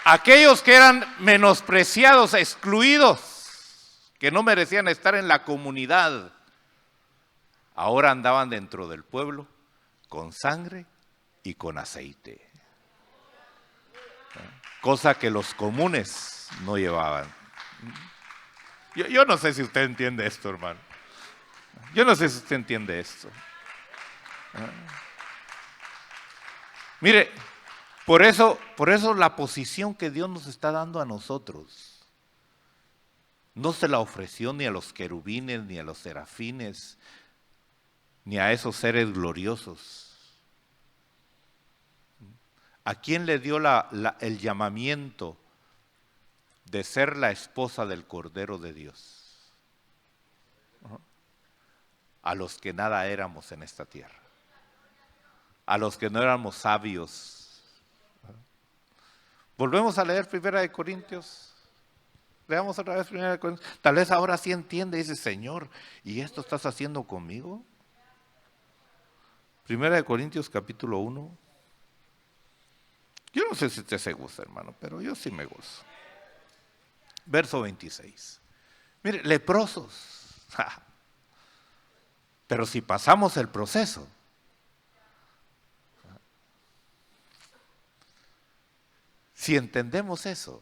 Aquellos que eran menospreciados, excluidos, que no merecían estar en la comunidad, ahora andaban dentro del pueblo con sangre y con aceite. Cosa que los comunes no llevaban. Yo no sé si usted entiende esto, hermano. Yo no sé si usted entiende esto. Mire, por eso la posición que Dios nos está dando a nosotros no se la ofreció ni a los querubines, ni a los serafines, ni a esos seres gloriosos. ¿A quién le dio el llamamiento de ser la esposa del Cordero de Dios? A los que nada éramos en esta tierra, a los que no éramos sabios. Volvemos a leer 1 Corintios. Leamos otra vez 1 Corintios. Tal vez ahora sí entiende y dice, Señor, ¿y esto estás haciendo conmigo? 1 Corintios capítulo 1. Yo no sé si usted se goza, hermano, pero yo sí me gozo. Verso 26. Mire, leprosos. Pero si pasamos el proceso, si entendemos eso,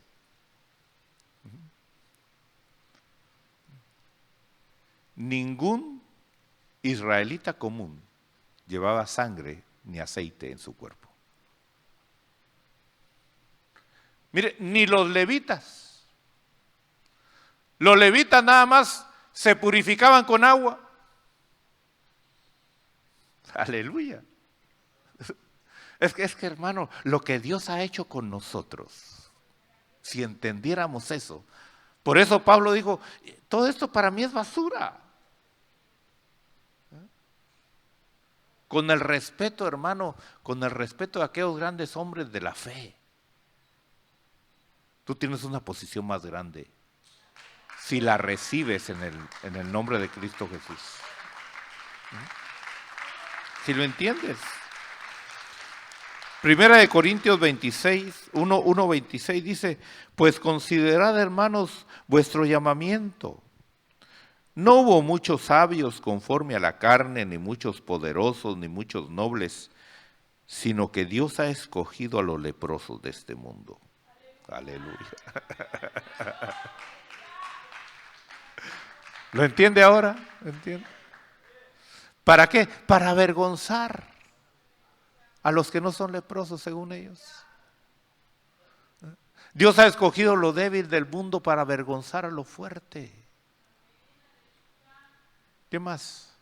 ningún israelita común llevaba sangre ni aceite en su cuerpo. Mire, ni los levitas. Los levitas nada más se purificaban con agua. Aleluya. Es que hermano, lo que Dios ha hecho con nosotros, si entendiéramos eso, por eso Pablo dijo, todo esto para mí es basura. Con el respeto, hermano, con el respeto de aquellos grandes hombres de la fe. Tú tienes una posición más grande si la recibes en el nombre de Cristo Jesús. Si lo entiendes. Primera de Corintios 26, 1:26 dice, pues considerad, hermanos, vuestro llamamiento. No hubo muchos sabios conforme a la carne, ni muchos poderosos, ni muchos nobles, sino que Dios ha escogido a los leprosos de este mundo. Aleluya. ¿Lo entiende ahora? ¿Lo entiende? ¿Para qué? Para avergonzar a los que no son leprosos según ellos. Dios ha escogido lo débil del mundo para avergonzar a lo fuerte. ¿Qué más?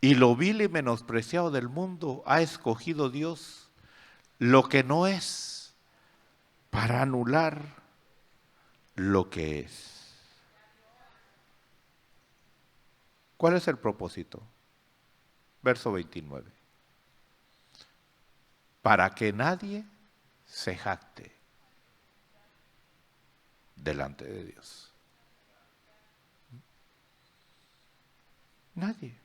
Y lo vil y menospreciado del mundo ha escogido Dios lo que no es para anular lo que es. ¿Cuál es el propósito? Verso 29. Para que nadie se jacte delante de Dios. Nadie.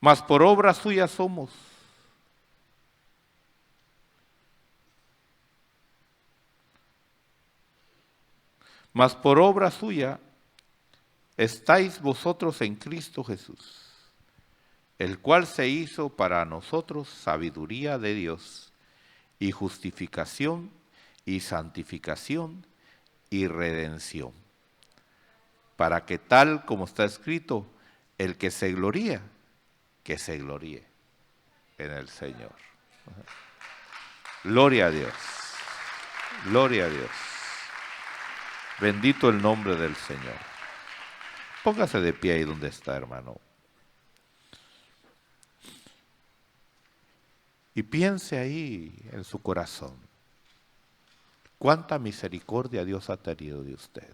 Mas por obra suya somos. Mas por obra suya estáis vosotros en Cristo Jesús, el cual se hizo para nosotros sabiduría de Dios y justificación y santificación y redención, para que tal como está escrito, el que se gloría, que se gloríe en el Señor. Gloria a Dios, gloria a Dios. Bendito el nombre del Señor. Póngase de pie ahí donde está, hermano. Y piense ahí en su corazón. ¿Cuánta misericordia Dios ha tenido de usted?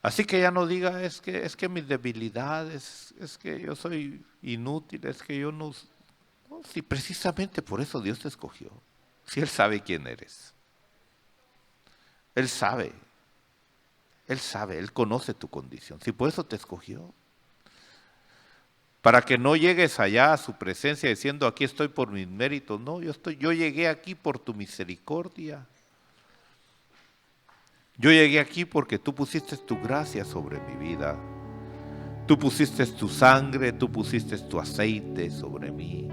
Así que ya no diga, es que mis debilidades, es que yo soy inútil, es que yo no... No, si precisamente por eso Dios te escogió. Si Él sabe quién eres. Él sabe, Él conoce tu condición. Si por eso te escogió. Para que no llegues allá a su presencia diciendo, aquí estoy por mis méritos. No, yo llegué aquí por tu misericordia. Yo llegué aquí porque tú pusiste tu gracia sobre mi vida. Tú pusiste tu sangre, tú pusiste tu aceite sobre mí.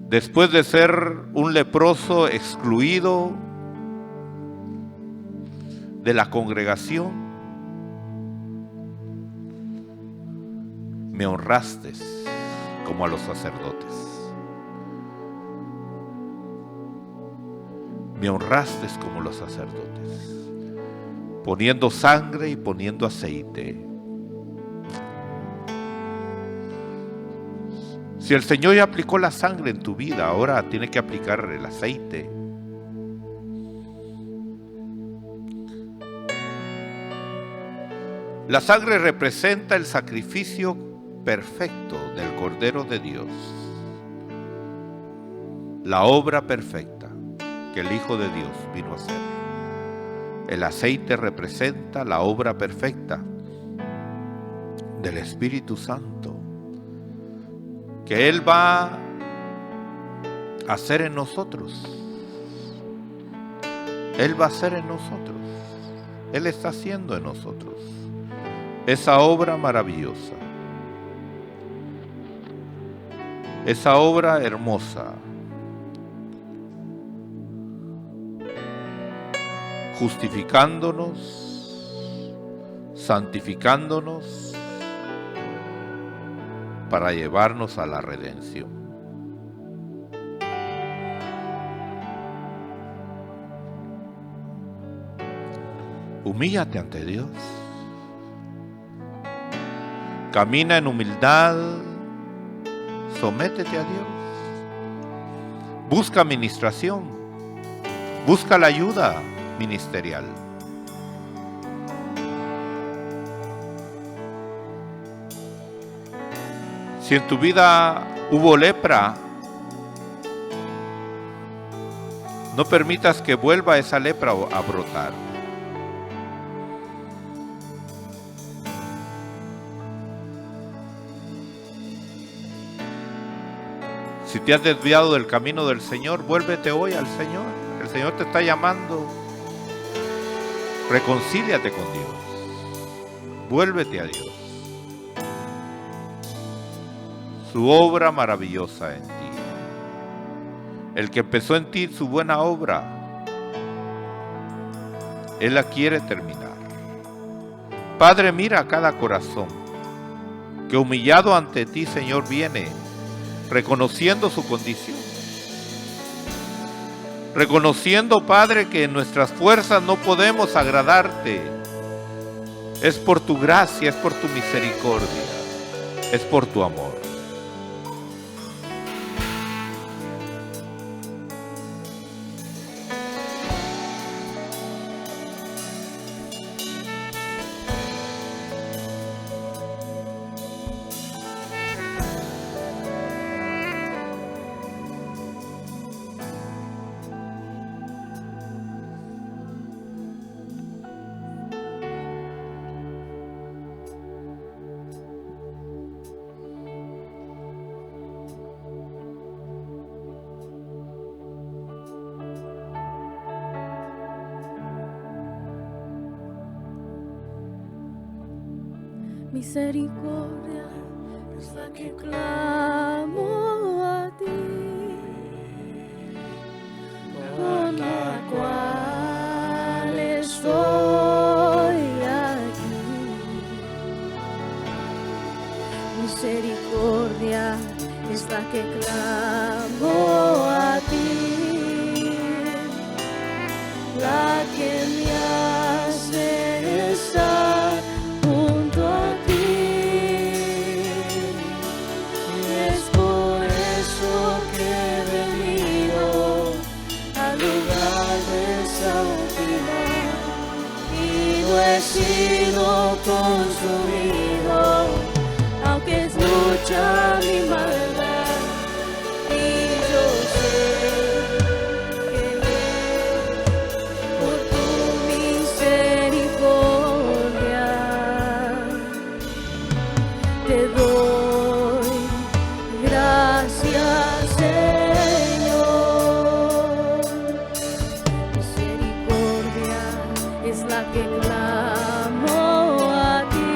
Después de ser un leproso excluido de la congregación, me honraste como a los sacerdotes. Me honraste como los sacerdotes, poniendo sangre y poniendo aceite. Si el Señor ya aplicó la sangre en tu vida, ahora tiene que aplicar el aceite. La sangre representa el sacrificio perfecto del Cordero de Dios, la obra perfecta que el Hijo de Dios vino a hacer. El aceite representa la obra perfecta del Espíritu Santo, que Él va a hacer en nosotros. Él va a hacer en nosotros. Él está haciendo en nosotros esa obra maravillosa, esa obra hermosa, justificándonos, santificándonos, para llevarnos a la redención. Humíllate ante Dios. Camina en humildad. Sométete a Dios. Busca ministración. Busca la ayuda ministerial. Si en tu vida hubo lepra, no permitas que vuelva esa lepra a brotar. Si te has desviado del camino del Señor, vuélvete hoy al Señor. El Señor te está llamando. Reconcíliate con Dios. Vuélvete a Dios. Su obra maravillosa en ti. El que empezó en ti su buena obra, Él la quiere terminar. Padre, mira a cada corazón que humillado ante ti, Señor, viene reconociendo su condición. Reconociendo, Padre, que en nuestras fuerzas no podemos agradarte. Es por tu gracia, es por tu misericordia, es por tu amor. Misericordia es la que clamo a ti, por la cual estoy aquí. Misericordia es la que clamo a ti, la que me hace estar junto a ti. Es por eso que he venido al lugar de santidad y no he sido consumido, aunque es mucha mi maldad, y yo sé que por tu misericordia te doy gracias, Señor. Misericordia es la que clamo a ti,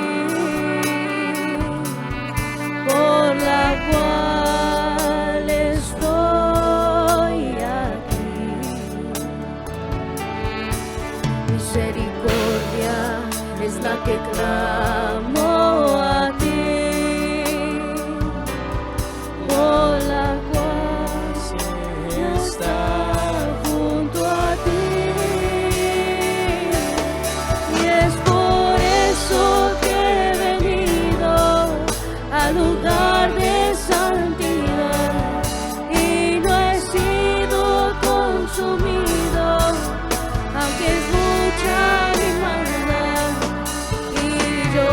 por la cual estoy aquí. Misericordia es la que clamo a ti, por la cual está junto a ti. Y es por eso que he venido al lugar de santidad y no he sido consumido, aunque es mucha mi maldad, y yo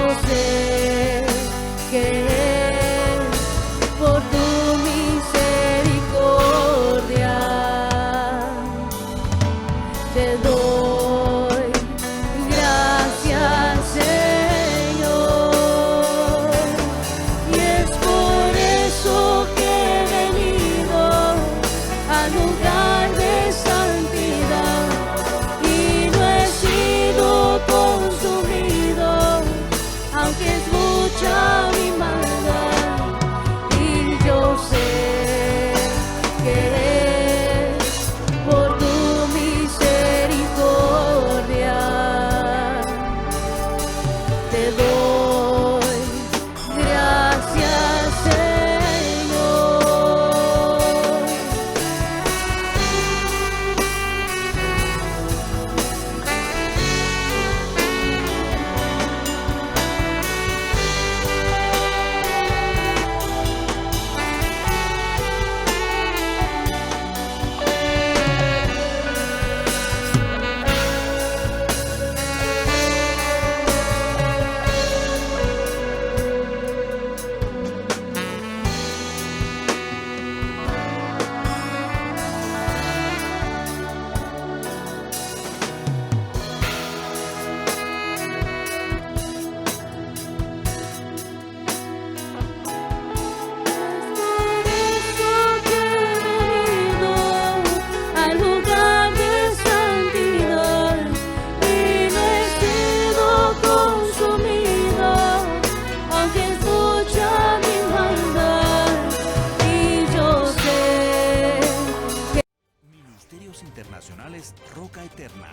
Devocionales Roca Eterna,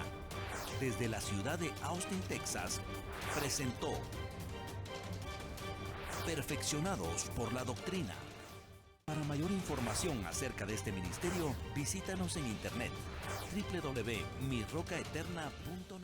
desde la ciudad de Austin, Texas, presentó Perfeccionados por la Doctrina. Para mayor información acerca de este ministerio, visítanos en internet www.mirrocaeterna.net.